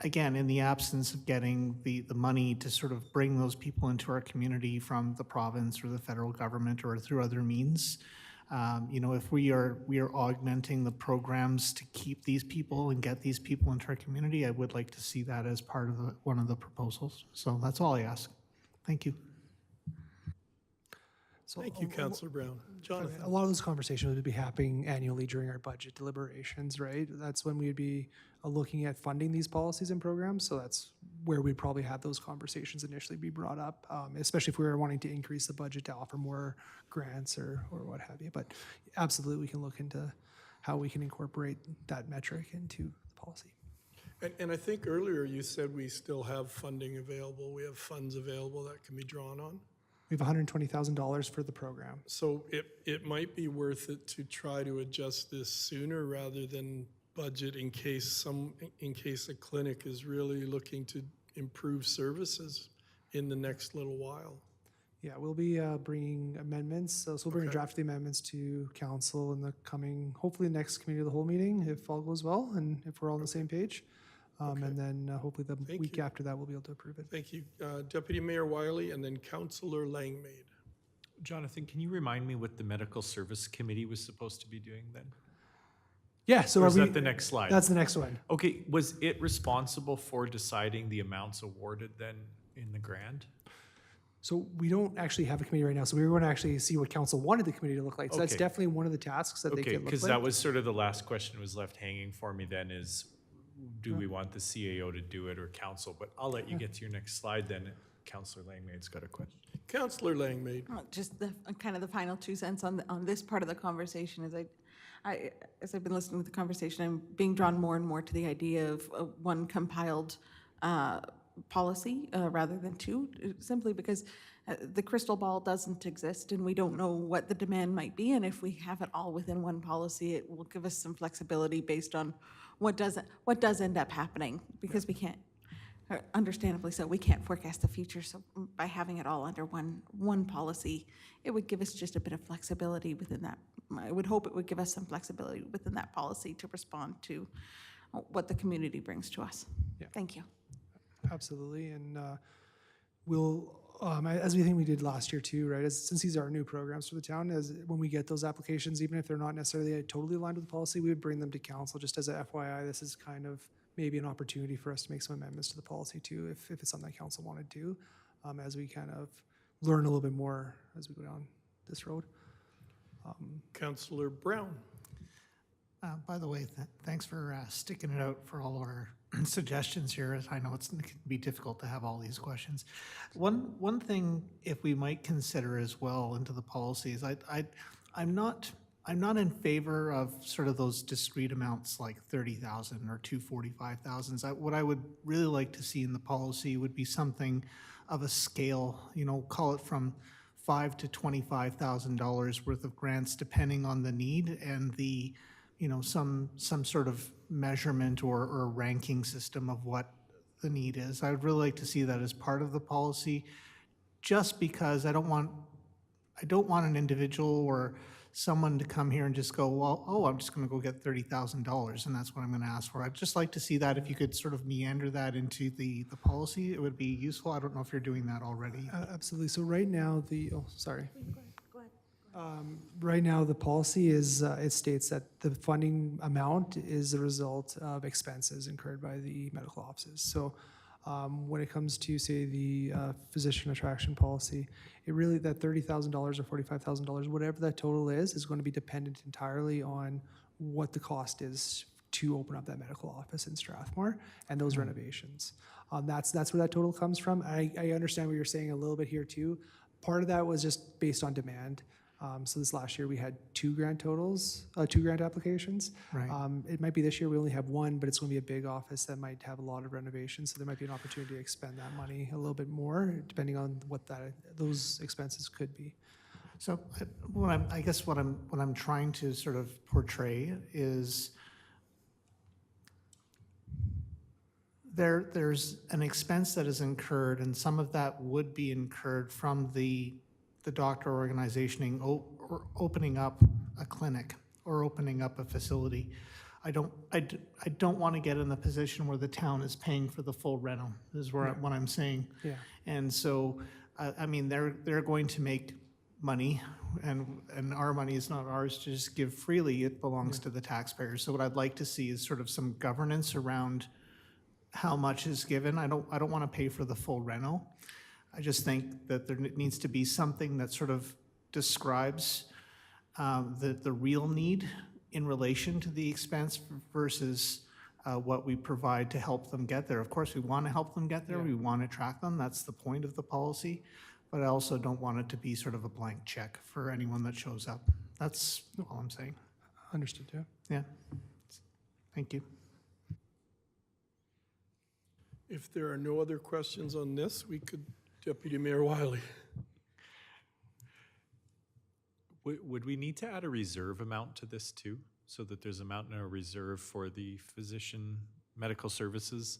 again, in the absence of getting the money to sort of bring those people into our community from the province or the federal government or through other means. If we are augmenting the programs to keep these people and get these people into our community, I would like to see that as part of one of the proposals. So that's all I ask. Thank you. So Thank you, Counselor Brown. Jonathan? a lot of those conversations would be happening annually during our budget deliberations, right? That's when we'd be looking at funding these policies and programs. So that's where we'd probably have those conversations initially be brought up, especially if we were wanting to increase the budget to offer more grants or what have you. But absolutely, we can look into how we can incorporate that metric into the policy. And I think earlier you said we still have funding available. We have funds available that can be drawn on. We have $120,000 for the program. So it might be worth it to try to adjust this sooner rather than budget in case a clinic is really looking to improve services in the next little while. Yeah, we'll be bringing amendments. So we'll bring a draft of the amendments to council in the coming, hopefully next committee of the whole meeting, if all goes well and if we're all on the same page. And then hopefully the week after that, we'll be able to approve it. Thank you. Deputy Mayor Wiley and then Councillor Langmaid. Jonathan, can you remind me what the Medical Service Committee was supposed to be doing then? Yeah, so Or is that the next slide? That's the next one. Okay, was it responsible for deciding the amounts awarded then in the grant? So we don't actually have a committee right now, so we were going to actually see what council wanted the committee to look like. So that's Okay. definitely one of the tasks that they Okay, could look because like. that was sort of the last question was left hanging for me then is, do we want the CAO to do it or council? But I'll let you get to your next slide then. Councillor Langmaid's got a question. Councillor Langmaid. Just the kind of the final 2 cents on this part of the conversation is as I've been listening to the conversation, I'm being drawn more and more to the idea of one compiled policy rather than 2, simply because the crystal ball doesn't exist and we don't know what the demand might be. And if we have it all within one policy, it will give us some flexibility based on what does end up happening, because we can't, understandably so, we can't forecast the future. So by having it all under one policy, it would give us just a bit of flexibility within that. I would hope it would give us some flexibility within that policy to respond to what the community brings to us. Yeah. Thank you. Absolutely, and we'll, as we think we did last year too, right? Since these are new programs for the town, when we get those applications, even if they're not necessarily totally aligned with the policy, we would bring them to council just as a FYI. This is kind of maybe an opportunity for us to make some amendments to the policy too, if it's something that council wanted to, as we kind of learn a little bit more as we go down this road. Councillor Brown. By the way, thanks for sticking it out for all our suggestions here. I know it can be difficult to have all these questions. One thing, if we might consider as well into the policies, I'm not in favor of sort of those discrete amounts like 30,000 or 245,000. What I would really like to see in the policy would be something of a scale, call it from $5,000 to $25,000 worth of grants, depending on the need and the, some sort of measurement or ranking system of what the need is. I would really like to see that as part of the policy, just because I don't want an individual or someone to come here and just go, well, oh, I'm just going to go get $30,000 and that's what I'm going to ask for. I'd just like to see that if you could sort of meander that into the policy, it would be useful. I don't know if you're doing that already. Absolutely. So right now, right now, the policy is, it states that the funding amount is the result of expenses incurred by the medical offices. So when it comes to, say, the physician attraction policy, it really, that $30,000 or $45,000, whatever that total is going to be dependent entirely on what the cost is to open up that medical office in Strathmore and those renovations. That's where that total comes from. I understand what you're saying a little bit here too. Part of that was just based on demand. So this last year we had 2 grant applications. Right. It might be this year we only have 1, but it's going to be a big office that might have a lot of renovations. So there might be an opportunity to expend that money a little bit more, depending on what those expenses could be. So I guess what I'm trying to sort of portray is there's an expense that is incurred, and some of that would be incurred from the doctor organization or opening up a clinic or opening up a facility. I don't want to get in the position where the town is paying for the full reno, is what I'm saying. Yeah. And so, I mean, they're going to make money, and our money is not ours to just give freely. It belongs to the taxpayers. So what I'd like to see is sort of some governance around how much is given. I don't want to pay for the full reno. I just think that there needs to be something that sort of describes the real need in relation to the expense versus what we provide to help them get there. Of course, we want to help them get there. We want to attract them. That's the point of the policy. But I also don't want it to be sort of a blank check for anyone that shows up. That's all I'm saying. Understood, yeah. Yeah. Thank you. If there are no other questions on this, we could, Deputy Mayor Wiley. Would we need to add a reserve amount to this too? So that there's amount in a reserve for the physician medical services?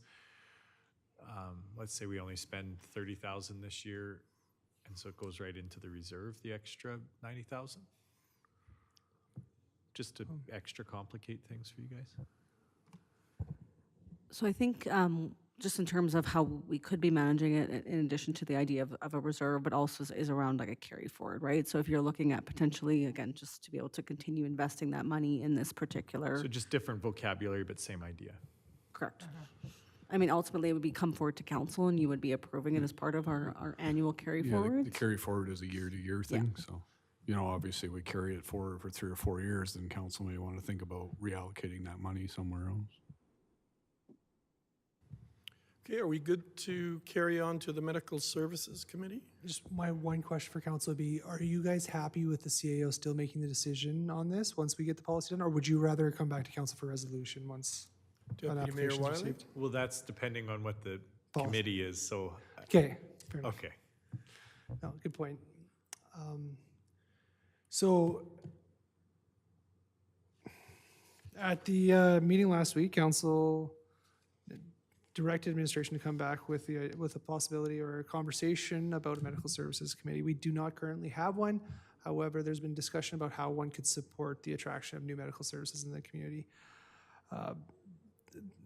Let's say we only spend 30,000 this year, and so it goes right into the reserve, the extra 90,000? Just to extra complicate things for you guys? So I think just in terms of how we could be managing it, in addition to the idea of a reserve, but also is around like a carry forward, right? So if you're looking at potentially, again, just to be able to continue investing that money in this particular. So just different vocabulary, but same idea. Correct. I mean, ultimately, it would be come forward to council and you would be approving it as part of our annual carry Yeah, forward. the carry forward is a year-to-year thing, so, you know, obviously we carry it forward for 3 or 4 years, then council may want to think about reallocating that money somewhere else. Okay, are we good to carry on to the Medical Services Committee? Just my one question for council would be, are you guys happy with the CAO still making the decision on this once we get the policy done? Or would you rather come back to council for resolution once an Deputy Mayor application is Wiley? received? Well, that's depending on what the Policy. committee is, so, Okay, fair enough. okay. No, good point. So at the meeting last week, council directed administration to come back with a possibility or a conversation about a medical services committee. We do not currently have one. However, there's been discussion about how one could support the attraction of new medical services in the community.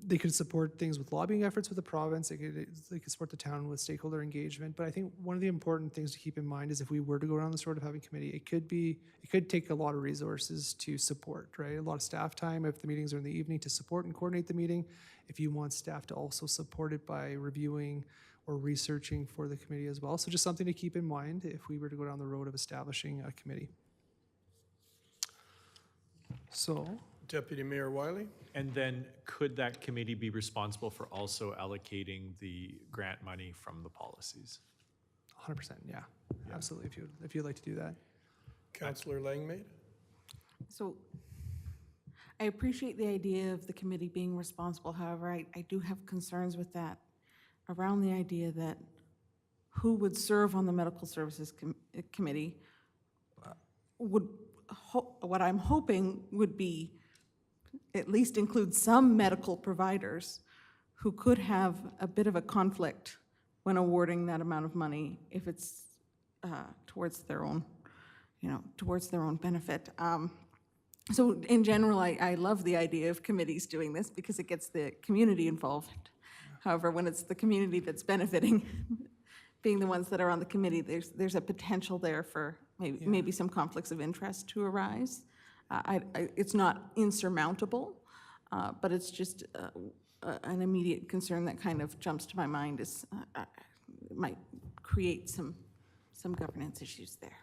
They could support things with lobbying efforts with the province. They could support the town with stakeholder engagement. But I think one of the important things to keep in mind is if we were to go down this road of having committee, it could take a lot of resources to support, right? A lot of staff time if the meetings are in the evening to support and coordinate the meeting. If you want staff to also support it by reviewing or researching for the committee as well. So just something to keep in mind if we were to go down the road of establishing a committee. So. Deputy Mayor Wiley? And then could that committee be responsible for also allocating the grant money from the policies? 100%, yeah, absolutely, if you'd like to do that. Councillor Langmaid? So I appreciate the idea of the committee being responsible. However, I do have concerns with that around the idea that who would serve on the Medical Services Committee would, what I'm hoping would be at least include some medical providers who could have a bit of a conflict when awarding that amount of money if it's towards their own towards their own benefit. So in general, I love the idea of committees doing this because it gets the community involved. However, when it's the community that's benefiting, being the ones that are on the committee, there's a potential there for maybe some conflicts of interest to arise. It's not insurmountable, but it's just an immediate concern that kind of jumps to my mind is it might create some governance issues there.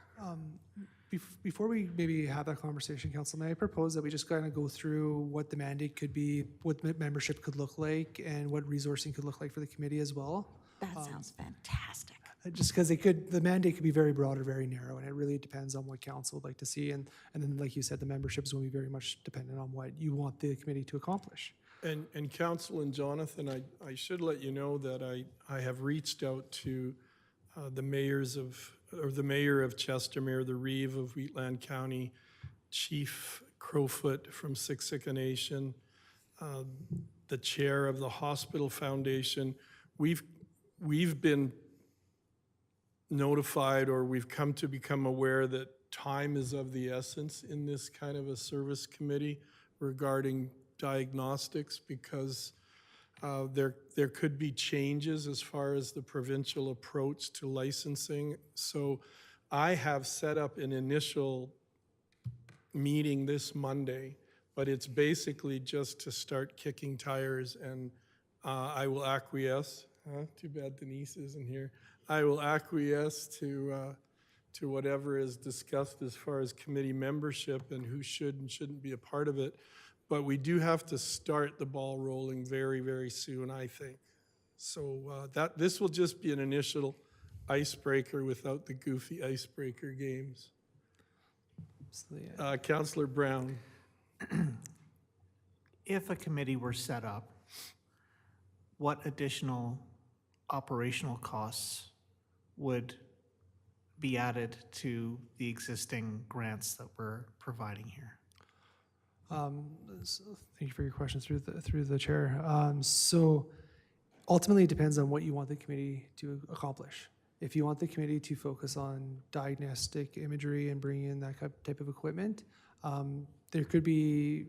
Before we maybe have that conversation, Council, may I propose that we just kind of go through what the mandate could be, what membership could look like, and what resourcing could look like for the committee as well? That sounds fantastic. Just because the mandate could be very broad or very narrow, and it really depends on what council would like to see. And then, like you said, the membership is going to be very much dependent on what you want the committee to accomplish. And Council and Jonathan, I should let you know that I have reached out to the mayor of Chestermere, the Reeve of Wheatland County, Chief Crowfoot from Siksika Nation, the chair of the Hospital Foundation. We've been notified, or we've come to become aware that time is of the essence in this kind of a service committee regarding diagnostics, because there could be changes as far as the provincial approach to licensing. So I have set up an initial meeting this Monday, but it's basically just to start kicking tires, and I will acquiesce. Too bad Denise isn't here. I will acquiesce to whatever is discussed as far as committee membership and who should and shouldn't be a part of it. But we do have to start the ball rolling very, very soon, I think. So this will just be an initial icebreaker without the goofy icebreaker games. Councillor Brown. If a committee were set up, what additional operational costs would be added to the existing grants that we're providing here? So thank you for your question through the chair. So ultimately, it depends on what you want the committee to accomplish. If you want the committee to focus on diagnostic imagery and bring in that type of equipment, there could be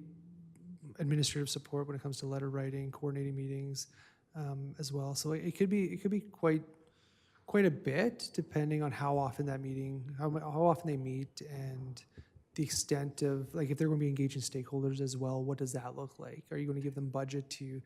administrative support when it comes to letter writing, coordinating meetings, as well. So it could be quite a bit depending on how often that meeting, how often they meet, and the extent of, like, if they're going to be engaging stakeholders as well, what does that look like? Are you going to give them budget to,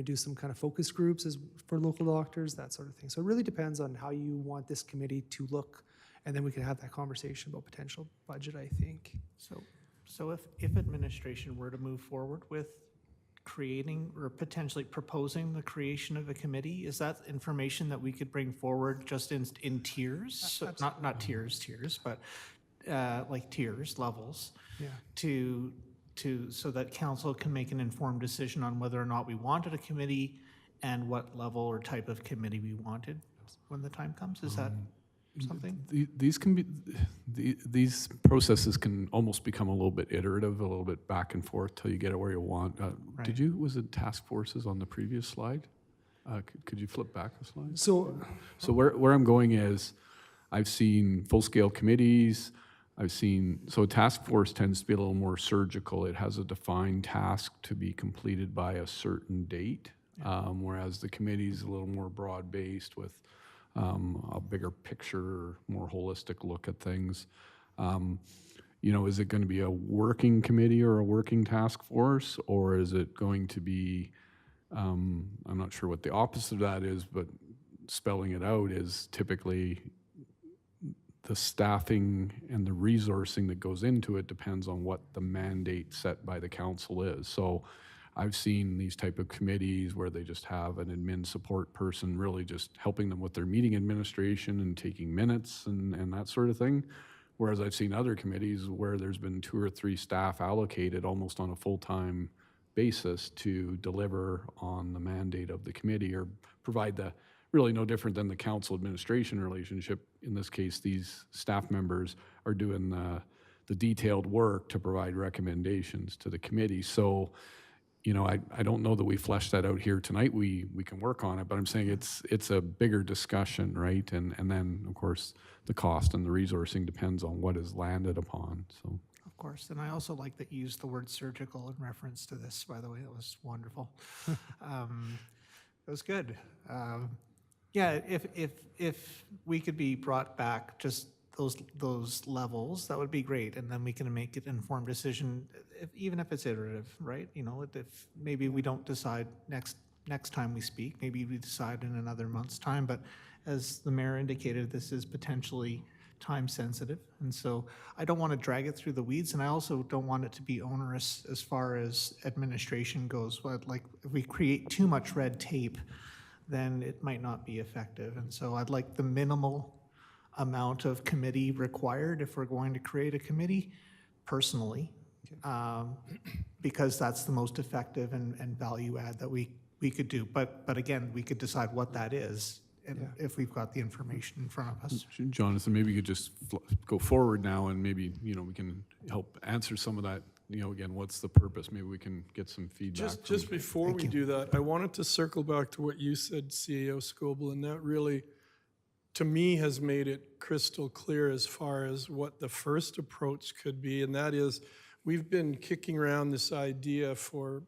do some kind of focus groups for local doctors, that sort of thing? So it really depends on how you want this committee to look, and then we can have that conversation about potential budget, I think. So if administration were to move forward with creating or potentially proposing the creation of a committee, is that information that we could bring forward just in tiers? So not tiers, but like tiers, levels, so that council can make an informed decision on whether or not we wanted a committee and what level or type of committee we wanted when the time comes? Is that something? These processes can almost become a little bit iterative, a little bit back and forth till you get it where you want. Was it task forces on the previous slide? Could you flip back a slide? So where I'm going is, I've seen full-scale committees. So a task force tends to be a little more surgical. It has a defined task to be completed by a certain date, whereas the committee is a little more broad-based with a bigger picture, more holistic look at things. Is it going to be a working committee or a working task force, or is it going to be, I'm not sure what the opposite of that is, but spelling it out is typically the staffing and the resourcing that goes into it depends on what the mandate set by the council is. So I've seen these type of committees where they just have an admin support person really just helping them with their meeting administration and taking minutes and that sort of thing. Whereas I've seen other committees where there's been 2 or 3 staff allocated almost on a full-time basis to deliver on the mandate of the committee or provide the, really no different than the council administration relationship. In this case, these staff members are doing the detailed work to provide recommendations to the committee. So you know, I don't know that we fleshed that out here tonight. We can work on it, but I'm saying it's a bigger discussion, right? And then, of course, the cost and the resourcing depends on what is landed upon, so. Of course, and I also like that you used the word surgical in reference to this, by the way, that was wonderful. It was good. Yeah, if we could be brought back just those levels, that would be great, and then we can make an informed decision, even if it's iterative, right? You know, if maybe we don't decide next time we speak, maybe we decide in another month's time, but as the mayor indicated, this is potentially time sensitive, and so I don't want to drag it through the weeds, and I also don't want it to be onerous as far as administration goes. But like, if we create too much red tape, then it might not be effective, and so I'd like the minimal amount of committee required if we're going to create a committee, personally, because that's the most effective and value add that we could do. But again, we could decide what that is, and if we've got the information in front of us. Jonathan, maybe you could just go forward now and maybe, you know, we can help answer some of that. You know, again, what's the purpose? Maybe we can get some feedback. Just before we do that, I wanted to circle back to what you said, CAO Scoble, and that really, to me, has made it crystal clear as far as what the first approach could be, and that is, we've been kicking around this idea for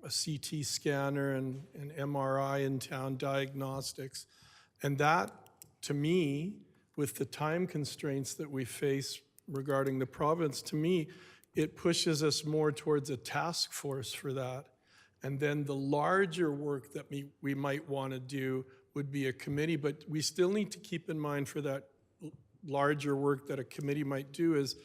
a CT scanner and an MRI in town diagnostics, and that, to me, with the time constraints that we face regarding the province, to me, it pushes us more towards a task force for that. And then the larger work that we might want to do would be a committee, but we still need to keep in mind for that larger work that a committee might do is,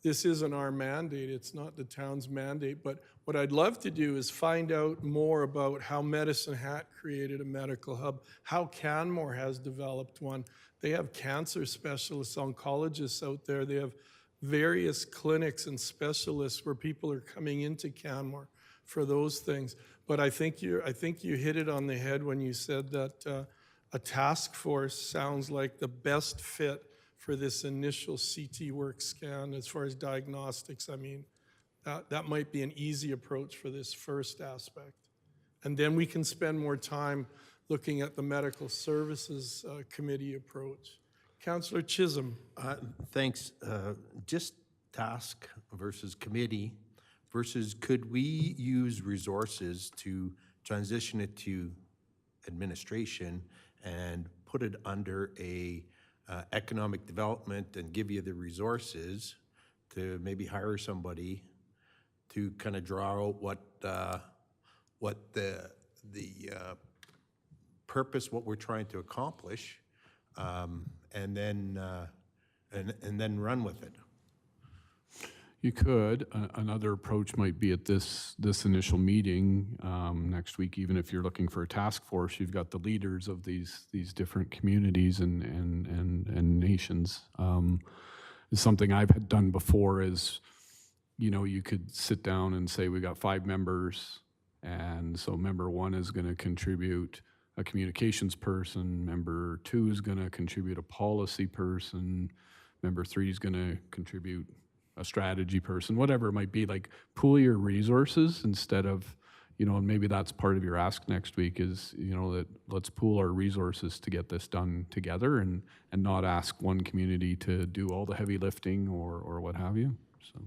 this isn't our mandate, it's not the town's mandate, but what I'd love to do is find out more about how Medicine Hat created a medical hub, how Canmore has developed one. They have cancer specialists, oncologists out there, they have various clinics and specialists where people are coming into Canmore for those things. But I think you hit it on the head when you said that a task force sounds like the best fit for this initial CT work scan as far as diagnostics. I mean, that might be an easy approach for this first aspect. And then we can spend more time looking at the medical services committee approach. Councillor Chisholm. Thanks. Just task versus committee versus could we use resources to transition it to administration and put it under a economic development and give you the resources to maybe hire somebody to kind of draw out what the purpose, what we're trying to accomplish, and then run with it. You could. Another approach might be at this initial meeting next week, even if you're looking for a task force, you've got the leaders of these different communities and nations. Something I've had done before is, you know, you could sit down and say, we got 5 members, and so member 1 is going to contribute a communications person, member 2 is going to contribute a policy person, member 3 is going to contribute a strategy person, whatever it might be. Like, pool your resources instead of, you know, and maybe that's part of your ask next week is, you know, that let's pool our resources to get this done together and not ask one community to do all the heavy lifting or what have you, so.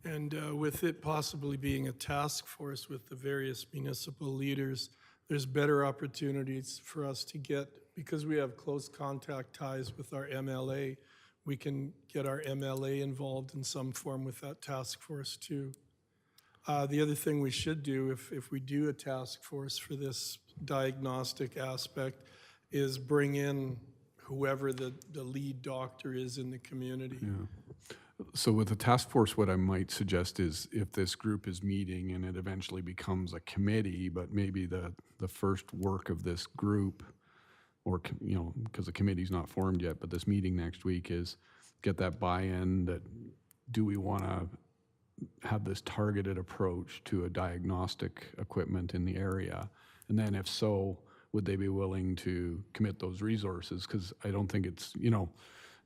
And with it possibly being a task force with the various municipal leaders, there's better opportunities for us to get, because we have close contact ties with our MLA, we can get our MLA involved in some form with that task force too. The other thing we should do, if we do a task force for this diagnostic aspect, is bring in whoever the lead doctor is in the community. Yeah. So with the task force, what I might suggest is if this group is meeting and it eventually becomes a committee, but maybe the first work of this group, or, you know, because the committee's not formed yet, but this meeting next week is get that buy-in that, do we want to have this targeted approach to a diagnostic equipment in the area? And then if so, would they be willing to commit those resources? Because I don't think it's, you know,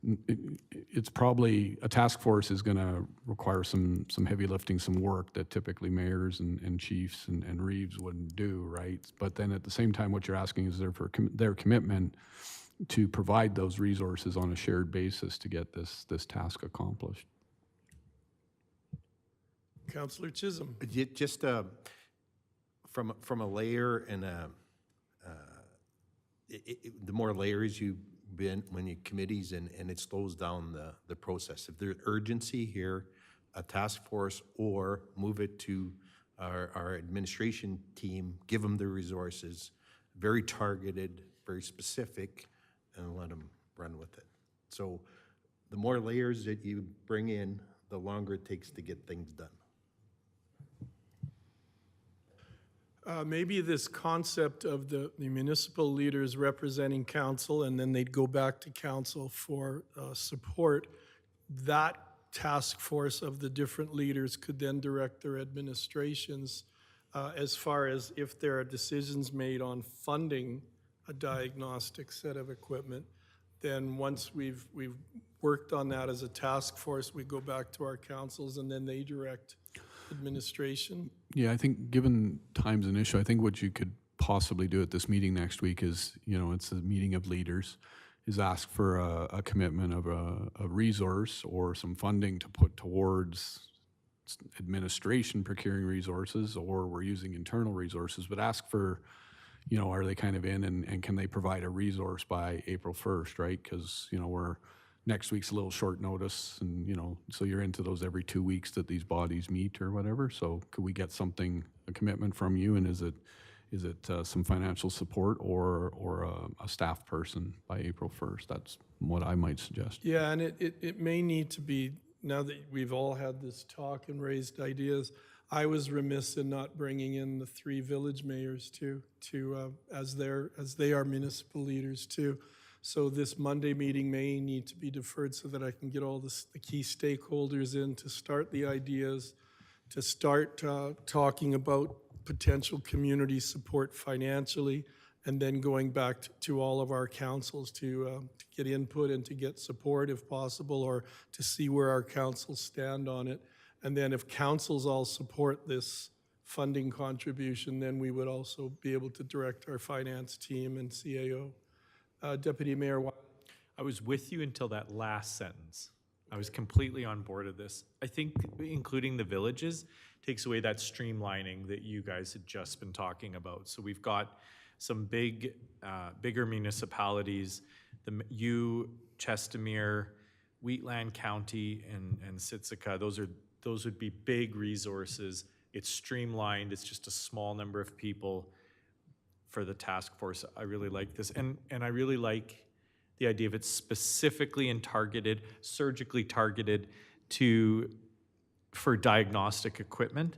it's probably, a task force is going to require some heavy lifting, some work that typically mayors and chiefs and Reeves wouldn't do, right? But then at the same time, what you're asking is their commitment to provide those resources on a shared basis to get this task accomplished. Councillor Chisholm. Just from a layer and the more layers you been when you committees and it slows down the process. If there's urgency here, a task force, or move it to our administration team, give them the resources, very targeted, very specific, and let them run with it. So the more layers that you bring in, the longer it takes to get things done. Maybe this concept of the municipal leaders representing council, and then they'd go back to council for support, that task force of the different leaders could then direct their administrations as far as if there are decisions made on funding a diagnostic set of equipment. Then once we've worked on that as a task force, we go back to our councils and then they direct administration. Yeah, I think given time's an issue, I think what you could possibly do at this meeting next week is, it's a meeting of leaders, is ask for a commitment of a resource or some funding to put towards administration procuring resources, or we're using internal resources, but ask for, are they kind of in and can they provide a resource by April 1st, right? Because, next week's a little short notice and, so you're into those every 2 weeks that these bodies meet or whatever. So could we get a commitment from you, and is it some financial support or a staff person by April 1st? That's what I might suggest. Yeah, and it may need to be, now that we've all had this talk and raised ideas, I was remiss in not bringing in the 3 village mayors too, as they are municipal leaders too. So this Monday meeting may need to be deferred so that I can get all the key stakeholders in to start the ideas, to start talking about potential community support financially, and then going back to all of our councils to get input and to get support if possible, or to see where our councils stand on it. And then if councils all support this funding contribution, then we would also be able to direct our finance team and CAO. Deputy Mayor Wiley. I was with you until that last sentence. I was completely on board of this. I think including the villages takes away that streamlining that you guys had just been talking about. So we've got some bigger municipalities, Chestermere, Wheatland County, and Sitsica. Those would be big resources. It's streamlined. It's just a small number of people for the task force. I really like this. And I really like the idea of it specifically and targeted, surgically targeted for diagnostic equipment.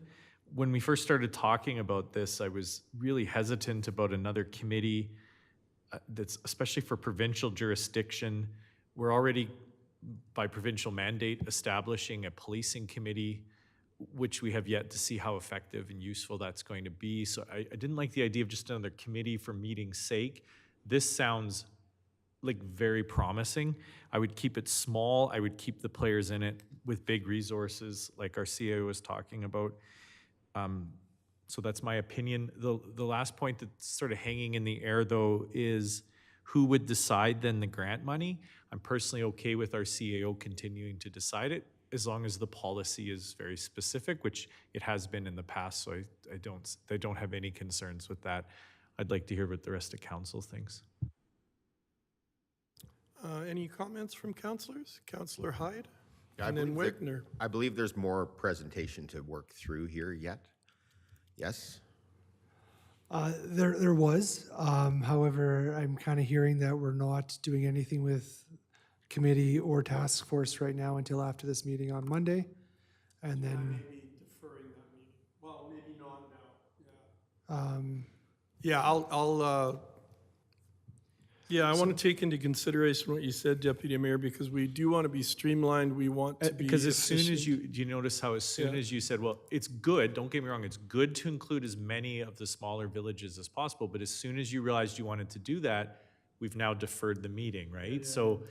When we first started talking about this, I was really hesitant about another committee that's especially for provincial jurisdiction. We're already, by provincial mandate, establishing a policing committee, which we have yet to see how effective and useful that's going to be. So I didn't like the idea of just another committee for meeting's sake. This sounds like very promising. I would keep it small. I would keep the players in it with big resources like our CAO was talking about. So that's my opinion. The last point that's sort of hanging in the air, though, is who would decide then the grant money? I'm personally okay with our CAO continuing to decide it, as long as the policy is very specific, which it has been in the past, so I don't have any concerns with that. I'd like to hear what the rest of council thinks. Any comments from councilors? Councillor Hyde? Yeah, And then Wagner. I believe there's more presentation to work through here yet. Yes? There was, however, I'm kind of hearing that we're not doing anything with committee or task force right now until after this meeting on Monday. And then, Maybe deferring that meeting. Well, maybe not now, yeah. I want to take into consideration what you said, Deputy Mayor, because we do want to be streamlined. We want to be Because as soon as efficient. do you notice how as soon Yeah. as you said, well, it's good, don't get me wrong, it's good to include as many of the smaller villages as possible, but as soon as you realized you wanted to do that, we've now deferred the meeting, right? So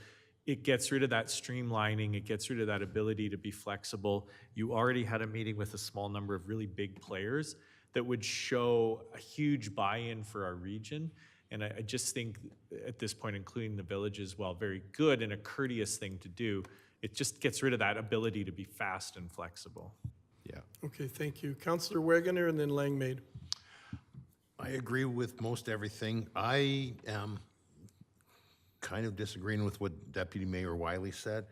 it gets rid of that streamlining, it gets rid of that ability to be flexible. You already had a meeting with a small number of really big players that would show a huge buy-in for our region. And I just think at this point, including the villages, while very good and a courteous thing to do, it just gets rid of that ability to be fast and flexible. Yeah. Okay, thank you. Councillor Wegener and then Langmaid. I agree with most everything. I am kind of disagreeing with what Deputy Mayor Wiley said.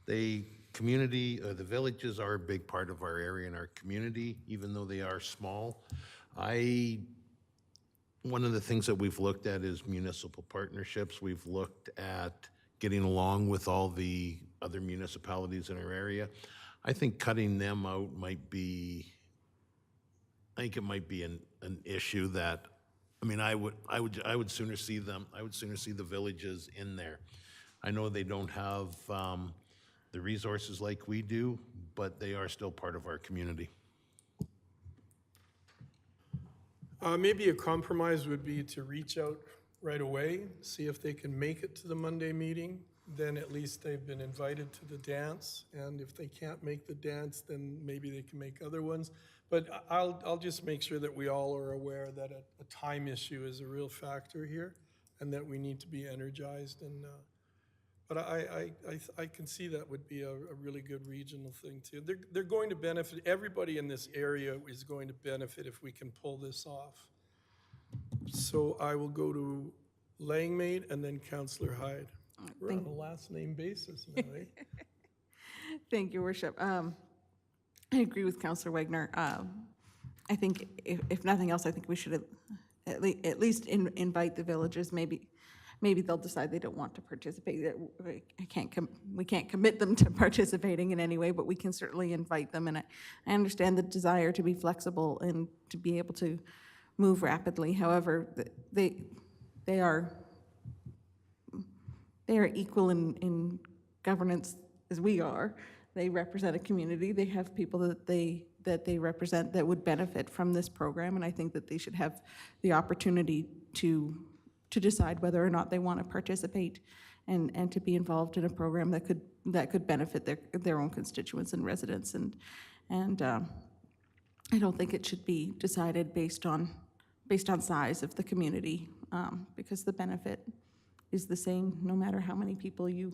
The villages are a big part of our area and our community, even though they are small. One of the things that we've looked at is municipal partnerships. We've looked at getting along with all the other municipalities in our area. I think cutting them out might be an issue that, I mean, I would sooner see the villages in there. I know they don't have the resources like we do, but they are still part of our community. Maybe a compromise would be to reach out right away, see if they can make it to the Monday meeting. Then at least they've been invited to the dance. And if they can't make the dance, then maybe they can make other ones. But I'll just make sure that we all are aware that a time issue is a real factor here and that we need to be energized. And but I can see that would be a really good regional thing too. They're going to benefit, everybody in this area is going to benefit if we can pull this off. So I will go to Langmaid and then Councillor Hyde. We're on a last name basis now, eh? Thank you, Worship. I agree with Councillor Wagner. I think if nothing else, I think we should at least invite the villages. Maybe they'll decide they don't want to participate. We can't commit them to participating in any way, but we can certainly invite them. And I understand the desire to be flexible and to be able to move rapidly. However, they are equal in governance as we are. They represent a community. They have people that they represent that would benefit from this program, and I think that they should have the opportunity to decide whether or not they want to participate and to be involved in a program that could benefit their own constituents and residents. And I don't think it should be decided based on size of the community, because the benefit is the same no matter how many people you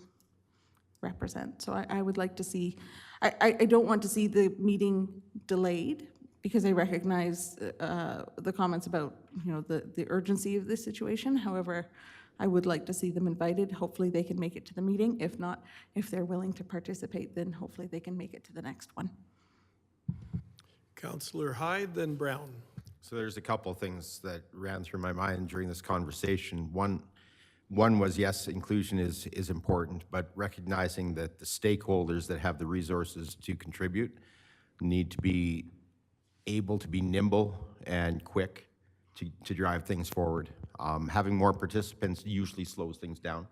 represent. So I would like to see, I don't want to see the meeting delayed, because I recognize the comments about, the urgency of this situation. However, I would like to see them invited. Hopefully they can make it to the meeting. If not, if they're willing to participate, then hopefully they can make it to the next one. Councillor Hyde, then Brown. So there's a couple of things that ran through my mind during this conversation. One was, yes, inclusion is important, but recognizing that the stakeholders that have the resources to contribute need to be able to be nimble and quick to drive things forward. Having more participants usually slows things down.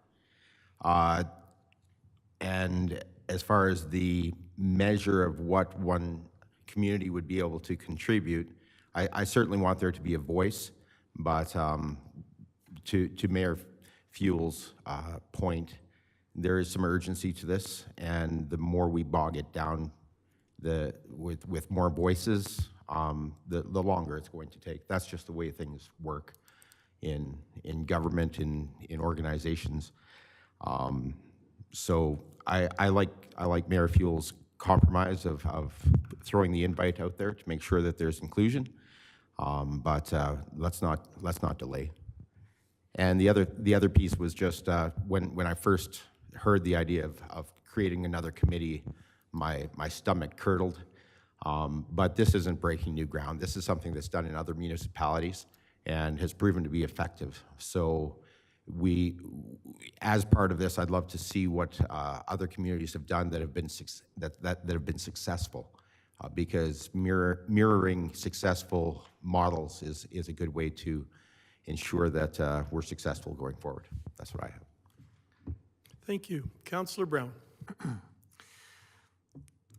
And as far as the measure of what one community would be able to contribute, I certainly want there to be a voice, but to Mayor Fuel's point, there is some urgency to this, and the more we bog it down with more voices, the longer it's going to take. That's just the way things work in government, in organizations. So I like Mayor Fuel's compromise of throwing the invite out there to make sure that there's inclusion, but let's not delay. And the other piece was just when I first heard the idea of creating another committee, my stomach curdled. But this isn't breaking new ground. This is something that's done in other municipalities and has proven to be effective. So as part of this, I'd love to see what other communities have done that have been that have been successful, because mirroring successful models is a good way to ensure that we're successful going forward. That's what I have. Thank you. Councillor Brown.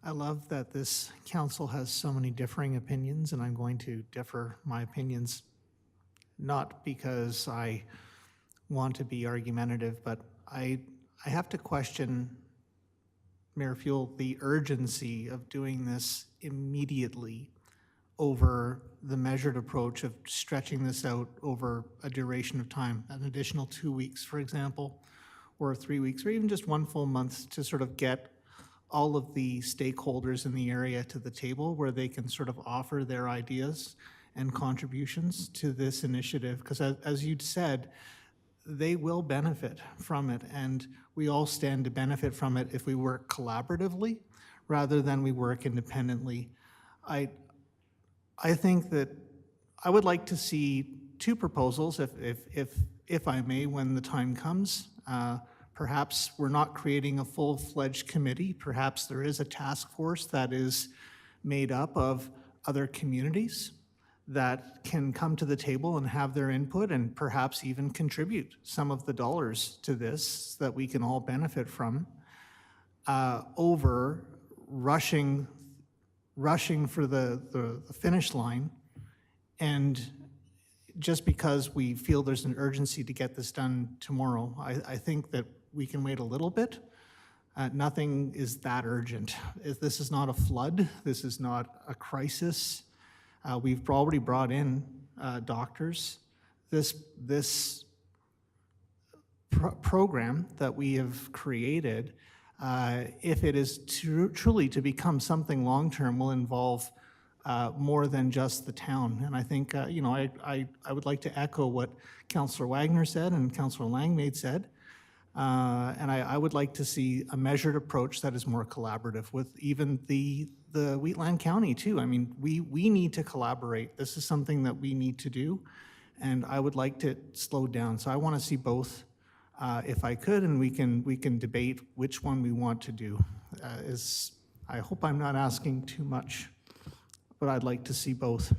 I love that this council has so many differing opinions, and I'm going to differ my opinions, not because I want to be argumentative, but I I have to question, Mayor Fuel, the urgency of doing this immediately over the measured approach of stretching this out over a duration of time, an additional 2 weeks, for example, or 3 weeks, or even just 1 full month to sort of get all of the stakeholders in the area to the table where they can sort of offer their ideas and contributions to this initiative. Because as you'd said, they will benefit from it, and we all stand to benefit from it if we work collaboratively rather than we work independently. I think that I would like to see 2 proposals, if I may, when the time comes. Perhaps we're not creating a full-fledged committee. Perhaps there is a task force that is made up of other communities that can come to the table and have their input and perhaps even contribute some of the dollars to this that we can all benefit from, over rushing for the finish line, and just because we feel there's an urgency to get this done tomorrow. I think that we can wait a little bit. Nothing is that urgent. This is not a flood. This is not a crisis. We've already brought in doctors. This program that we have created, if it is truly to become something long-term, will involve more than just the town. And I think, you know, I would like to echo what Councillor Wagner said and Councillor Langmaid said. And I would like to see a measured approach that is more collaborative with even the Wheatland County too. I mean, we need to collaborate. This is something that we need to do, and I would like to slow down. So I want to see both, if I could, and we can debate which one we want to do. I hope I'm not asking too much, but I'd like to see both.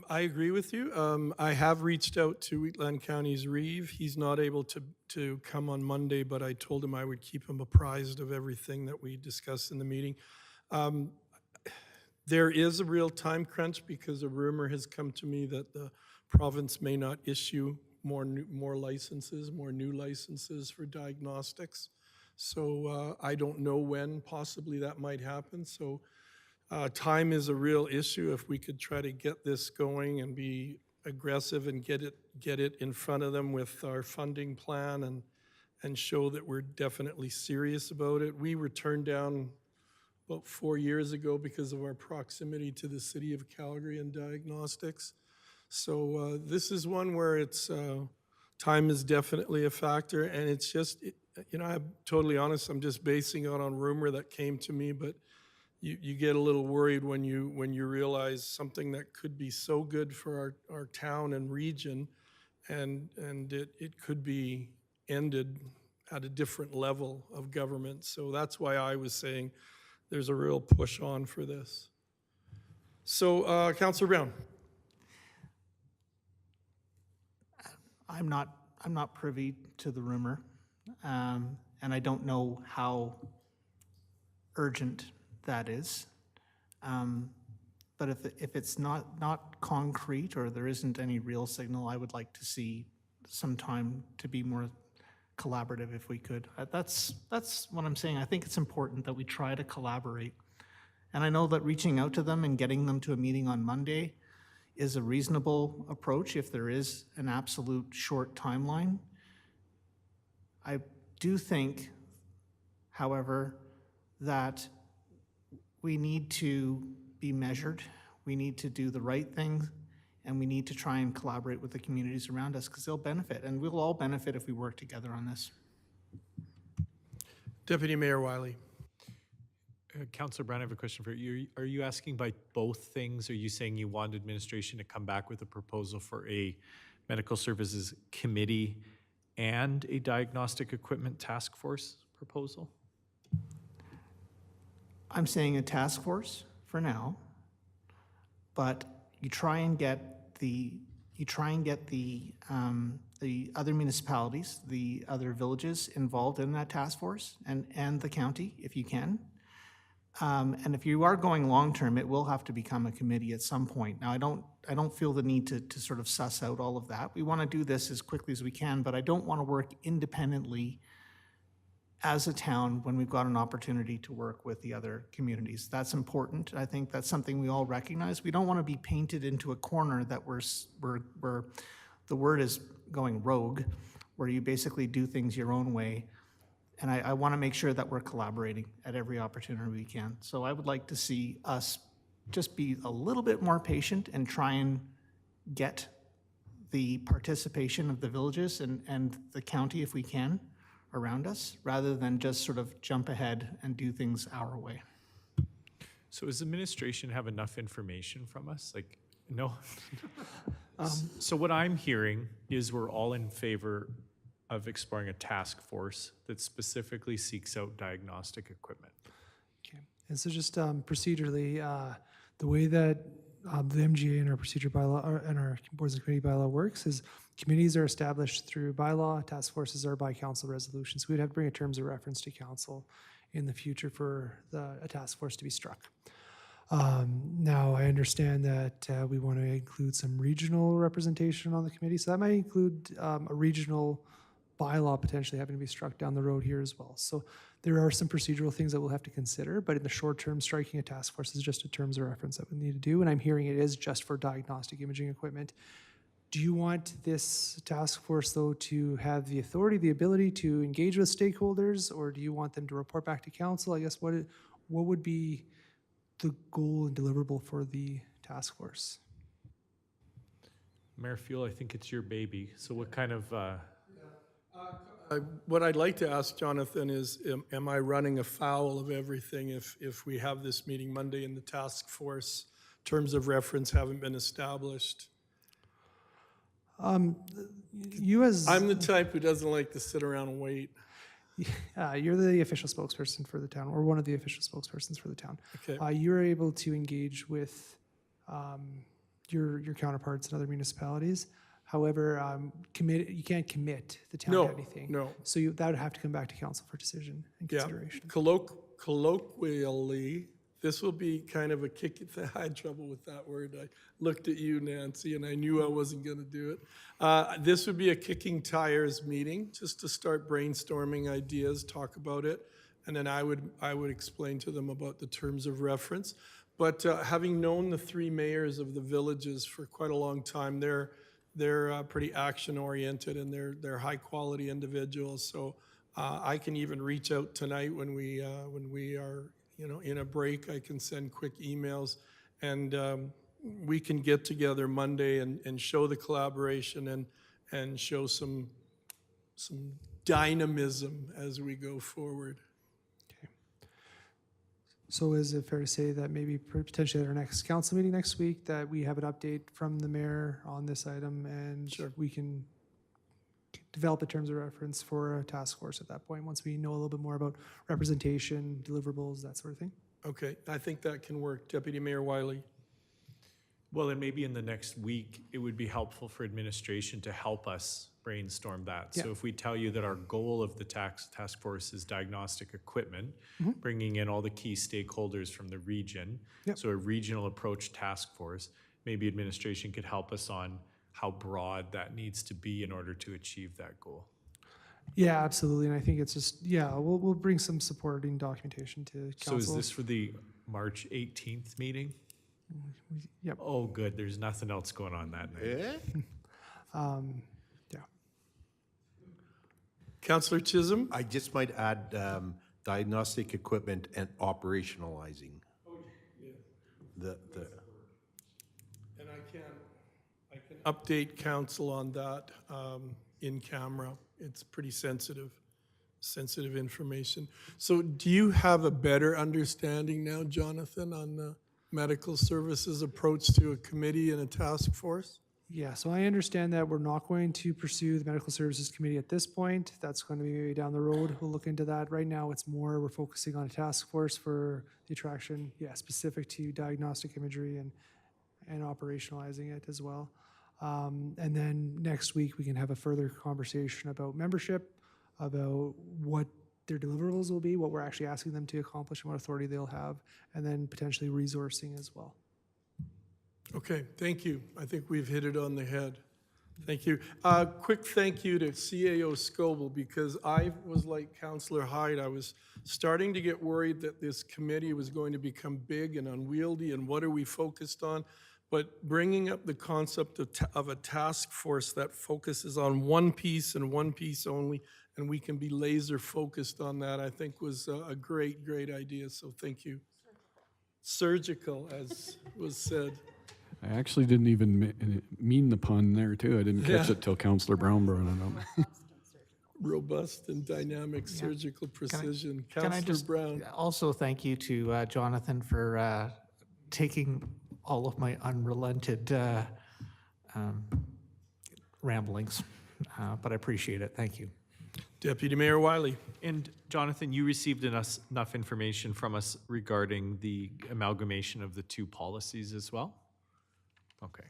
I agree with you. I have reached out to Wheatland County's Reeve. He's not able to come on Monday, but I told him I would keep him apprised of everything that we discussed in the meeting. There is a real time crunch because a rumor has come to me that the province may not issue more licenses, more new licenses for diagnostics. So I don't know when possibly that might happen. So time is a real issue. If we could try to get this going and be aggressive and get it in front of them with our funding plan and show that we're definitely serious about it. We were turned down about 4 years ago because of our proximity to the city of Calgary and diagnostics. So this is one where it's time is definitely a factor, and it's just, you know, I'm totally honest, I'm just basing it on rumor that came to me, but you get a little worried when you realize something that could be so good for our town and region, and it could be ended at a different level of government. So that's why I was saying there's a real push on for this. So, Councillor Brown. I'm not privy to the rumor, and I don't know how urgent that is. But if it's not concrete or there isn't any real signal, I would like to see some time to be more collaborative if we could. That's what I'm saying. I think it's important that we try to collaborate. And I know that reaching out to them and getting them to a meeting on Monday is a reasonable approach if there is an absolute short timeline. I do think, however, that we need to be measured, we need to do the right thing, and we need to try and collaborate with the communities around us because they'll benefit, and we'll all benefit if we work together on this. Deputy Mayor Wiley. Councillor Brown, I have a question for you. Are you asking by both things? Are you saying you want administration to come back with a proposal for a medical services committee and a diagnostic equipment task force proposal? I'm saying a task force for now, but you try and get the other municipalities, the other villages involved in that task force, and the county if you can. And if you are going long-term, it will have to become a committee at some point. Now, I don't feel the need to sort of suss out all of that. We want to do this as quickly as we can, but I don't want to work independently as a town when we've got an opportunity to work with the other communities. That's important. I think that's something we all recognize. We don't want to be painted into a corner that we're the word is going rogue, where you basically do things your own way. And I want to make sure that we're collaborating at every opportunity we can. So I would like to see us just be a little bit more patient and try and get the participation of the villages and the county, if we can, around us, rather than just sort of jump ahead and do things our way. So does administration have enough information from us? Like, no? So what I'm hearing is we're all in favor of exploring a task force that specifically seeks out diagnostic equipment. Okay. And so just procedurally, the way that the MGA and our procedure bylaw and our boards and committee bylaw works is committees are established through bylaw, task forces are by council resolutions. We'd have to bring a terms of reference to council in the future for a task force to be struck. Now, I understand that we want to include some regional representation on the committee, so that might include a regional bylaw potentially having to be struck down the road here as well. So there are some procedural things that we'll have to consider, but in the short term, striking a task force is just a terms of reference that we need to do, and I'm hearing it is just for diagnostic imaging equipment. Do you want this task force, though, to have the authority, the ability to engage with stakeholders, or do you want them to report back to council? I guess what would be the goal and deliverable for the task force? Mayor Fuel, I think it's your baby. So what kind of, What I'd like to ask Jonathan is, am I running afoul of everything if we have this meeting Monday and the task force terms of reference haven't been established? You as I'm the type who doesn't like to sit around and wait. you're the official spokesperson for the town, or one of the official spokespersons for the town. Okay. You're able to engage with your counterparts in other municipalities. However, you can't commit the town No, to anything. no. So that would have to come back to council for decision and Yeah, consideration. colloquially, this will be kind of a kick. I had trouble with that word. I looked at you, Nancy, and I knew I wasn't going to do it. This would be a kicking tires meeting, just to start brainstorming ideas, talk about it, and then I would explain to them about the terms of reference. But having known the three mayors of the villages for quite a long time, they're pretty action-oriented and they're high-quality individuals. So I can even reach out tonight when we are in a break. I can send quick emails, and we can get together Monday and show the collaboration and show some dynamism as we go forward. So is it fair to say that maybe potentially at our next council meeting next week, that we have an update from the mayor on this item, and we can develop the terms of reference for a task force at that point, once we know a little bit more about representation, deliverables, that sort of thing? Okay, I think that can work. Deputy Mayor Wiley. well, and maybe in the next week, it would be helpful for administration to help us brainstorm that. So Yeah. if we tell you that our goal of the task force is diagnostic equipment, bringing in all the key stakeholders from the region, Yep. so a regional approach task force, maybe administration could help us on how broad that needs to be in order to achieve that goal. Yeah, absolutely, and I think it's just, we'll bring some supporting documentation to council. So is this for the March 18th meeting? Yep. Oh, good, there's nothing else going on that night. Yeah? Yeah. Councillor Chisholm? I just might add diagnostic equipment and operationalizing. The And I can update council on that in camera. It's pretty sensitive information. So do you have a better understanding now, Jonathan, on the medical services approach to a committee and a task force? Yeah, so I understand that we're not going to pursue the Medical Services Committee at this point. That's going to be maybe down the road. We'll look into that. Right now, it's more, we're focusing on a task force for the attraction, specific to diagnostic imagery and operationalizing it as well. And then next week, we can have a further conversation about membership, about what their deliverables will be, what we're actually asking them to accomplish, and what authority they'll have, and then potentially resourcing as well. Okay, thank you. I think we've hit it on the head. Thank you. Quick thank you to CAO Scoble, because I was like Councillor Hyde. I was starting to get worried that this committee was going to become big and unwieldy, and what are we focused on? But bringing up the concept of a task force that focuses on one piece and one piece only, and we can be laser focused on that, I think was a great, great idea. So thank you. Surgical, as was said. I actually didn't even mean the pun there, too. I didn't catch it till Councillor Brown brought it up. Robust and dynamic surgical precision. Can I Councillor just Brown. also thank you to Jonathan for taking all of my unrelented ramblings, but I appreciate it. Thank you. Deputy Mayor Wiley. And Jonathan, you received enough information from us regarding the amalgamation of the two policies as well? Okay.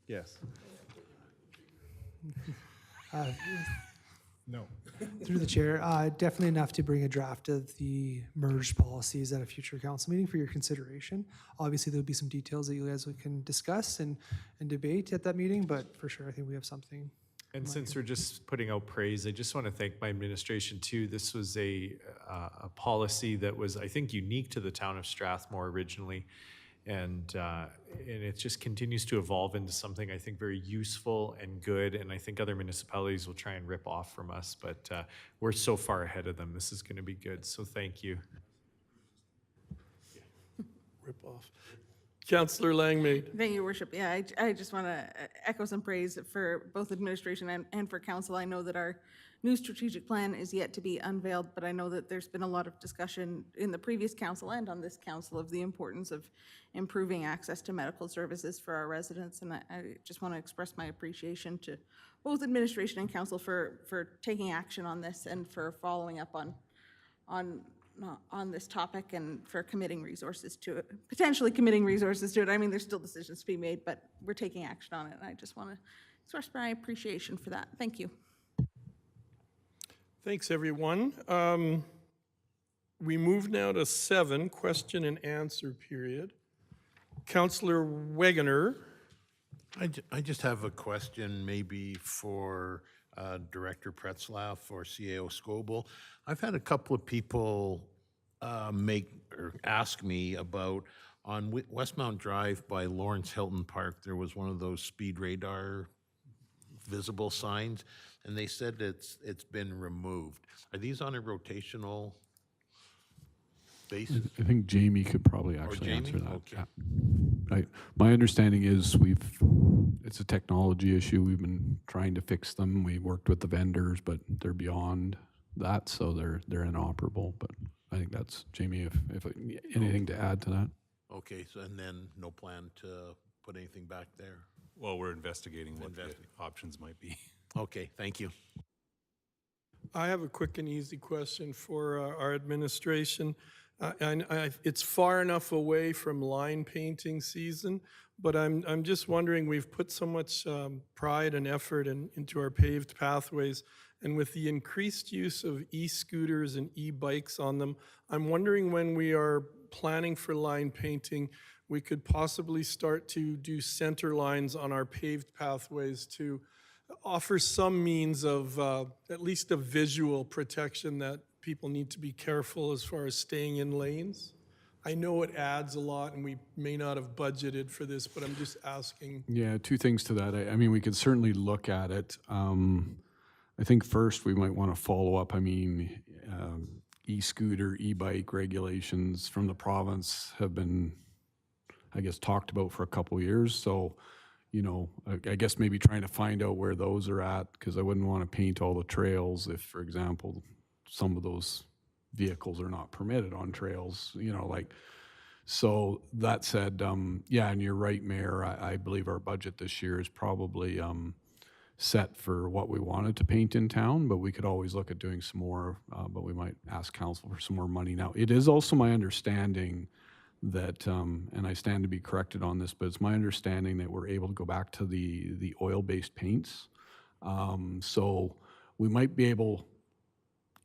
Yes. No. Through the chair, definitely enough to bring a draft of the merged policies at a future council meeting for your consideration. Obviously, there'll be some details that you guys can discuss and debate at that meeting, but for sure, I think we have something. And since we're just putting out praise, I just want to thank my administration too. This was a policy that was, I think, unique to the town of Strathmore originally. And it just continues to evolve into something I think very useful and good. And I think other municipalities will try and rip off from us, but we're so far ahead of them. This is going to be good. So thank you. Rip off. Councillor Langmaid. Thank you, Your Worship. Yeah, I just want to echo some praise for both administration and for council. I know that our new strategic plan is yet to be unveiled, but I know that there's been a lot of discussion in the previous council and on this council of the importance of improving access to medical services for our residents. And I just want to express my appreciation to both administration and council for taking action on this and for following up on this topic and for committing resources to it, potentially committing resources to it. I mean, there's still decisions to be made, but we're taking action on it. And I just want to express my appreciation for that. Thank you. Thanks, everyone. We move now to 7, question and answer period. Councillor Wegener. I just have a question maybe for Director Pretzlaff or CAO Scoble. I've had a couple of people ask me about on Westmount Drive by Lawrence Hilton Park, there was one of those speed radar visible signs, and they said it's been removed. Are these on a rotational basis? I think Jamie could probably Or actually Jamie? answer that. Okay. Yeah. My understanding is it's a technology issue. We've been trying to fix them. We worked with the vendors, but they're beyond that, so they're inoperable. But I think that's, Jamie, if anything to add to that. Okay, so and then no plan to put anything back there? Well, we're investigating what the options might be. Okay, thank you. I have a quick and easy question for our administration. It's far enough away from line painting season, but I'm just wondering, we've put so much pride and effort into our paved pathways, and with the increased use of e-scooters and e-bikes on them, I'm wondering when we are planning for line painting, we could possibly start to do center lines on our paved pathways to offer some means of at least a visual protection that people need to be careful as far as staying in lanes. I know it adds a lot and we may not have budgeted for this, but I'm just asking. Yeah, two things to that. I mean, we could certainly look at it. I think first we might want to follow up. I mean, e-scooter, e-bike regulations from the province have been, I guess, talked about for a couple of years. So, you know, I guess maybe trying to find out where those are at, because I wouldn't want to paint all the trails if, for example, some of those vehicles are not permitted on trails, you know, like, so that said, yeah, and you're right, Mayor, I believe our budget this year is probably set for what we wanted to paint in town, but we could always look at doing some more, but we might ask council for some more money. Now, it is also my understanding that, and I stand to be corrected on this, but it's my understanding that we're able to go back to the oil-based paints. So we might be able,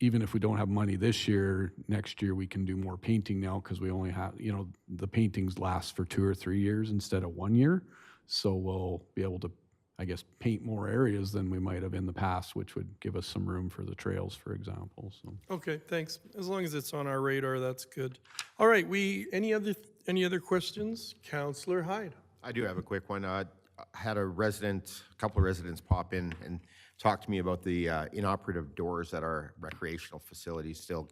even if we don't have money this year, next year we can do more painting now because we only have, you know, the paintings last for 2 or 3 years instead of 1 year. So we'll be able to, I guess, paint more areas than we might have in the past, which would give us some room for the trails, for example, so. Okay, thanks. As long as it's on our radar, that's good. All right, any other questions? Counselor Hyde. I do have a quick one. I had a couple of residents pop in and talk to me about the inoperative doors at our recreational facilities still.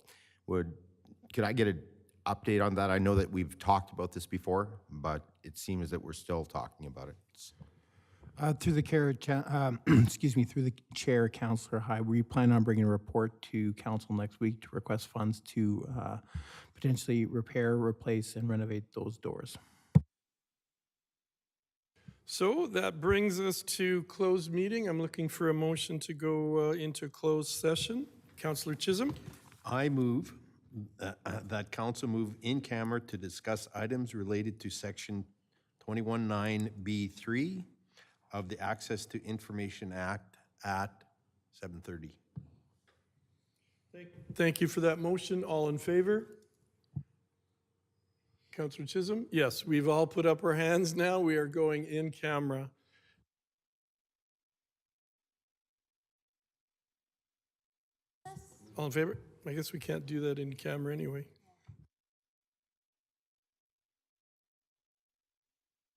Could I get an update on that? I know that we've talked about this before, but it seems that we're still talking about it. Through the through the chair, Councillor Hyde, we plan on bringing a report to council next week to request funds to potentially repair, replace, and renovate those doors. So that brings us to closed meeting. I'm looking for a motion to go into closed session. Counselor Chisholm? I move that council move in camera to discuss items related to section 21(9)(b)(3) of the Access to Information Act at 7:30. Thank you for that motion. All in favor? Counselor Chisholm? Yes, we've all put up our hands now. We are going in camera. All in favor? I guess we can't do that in camera anyway.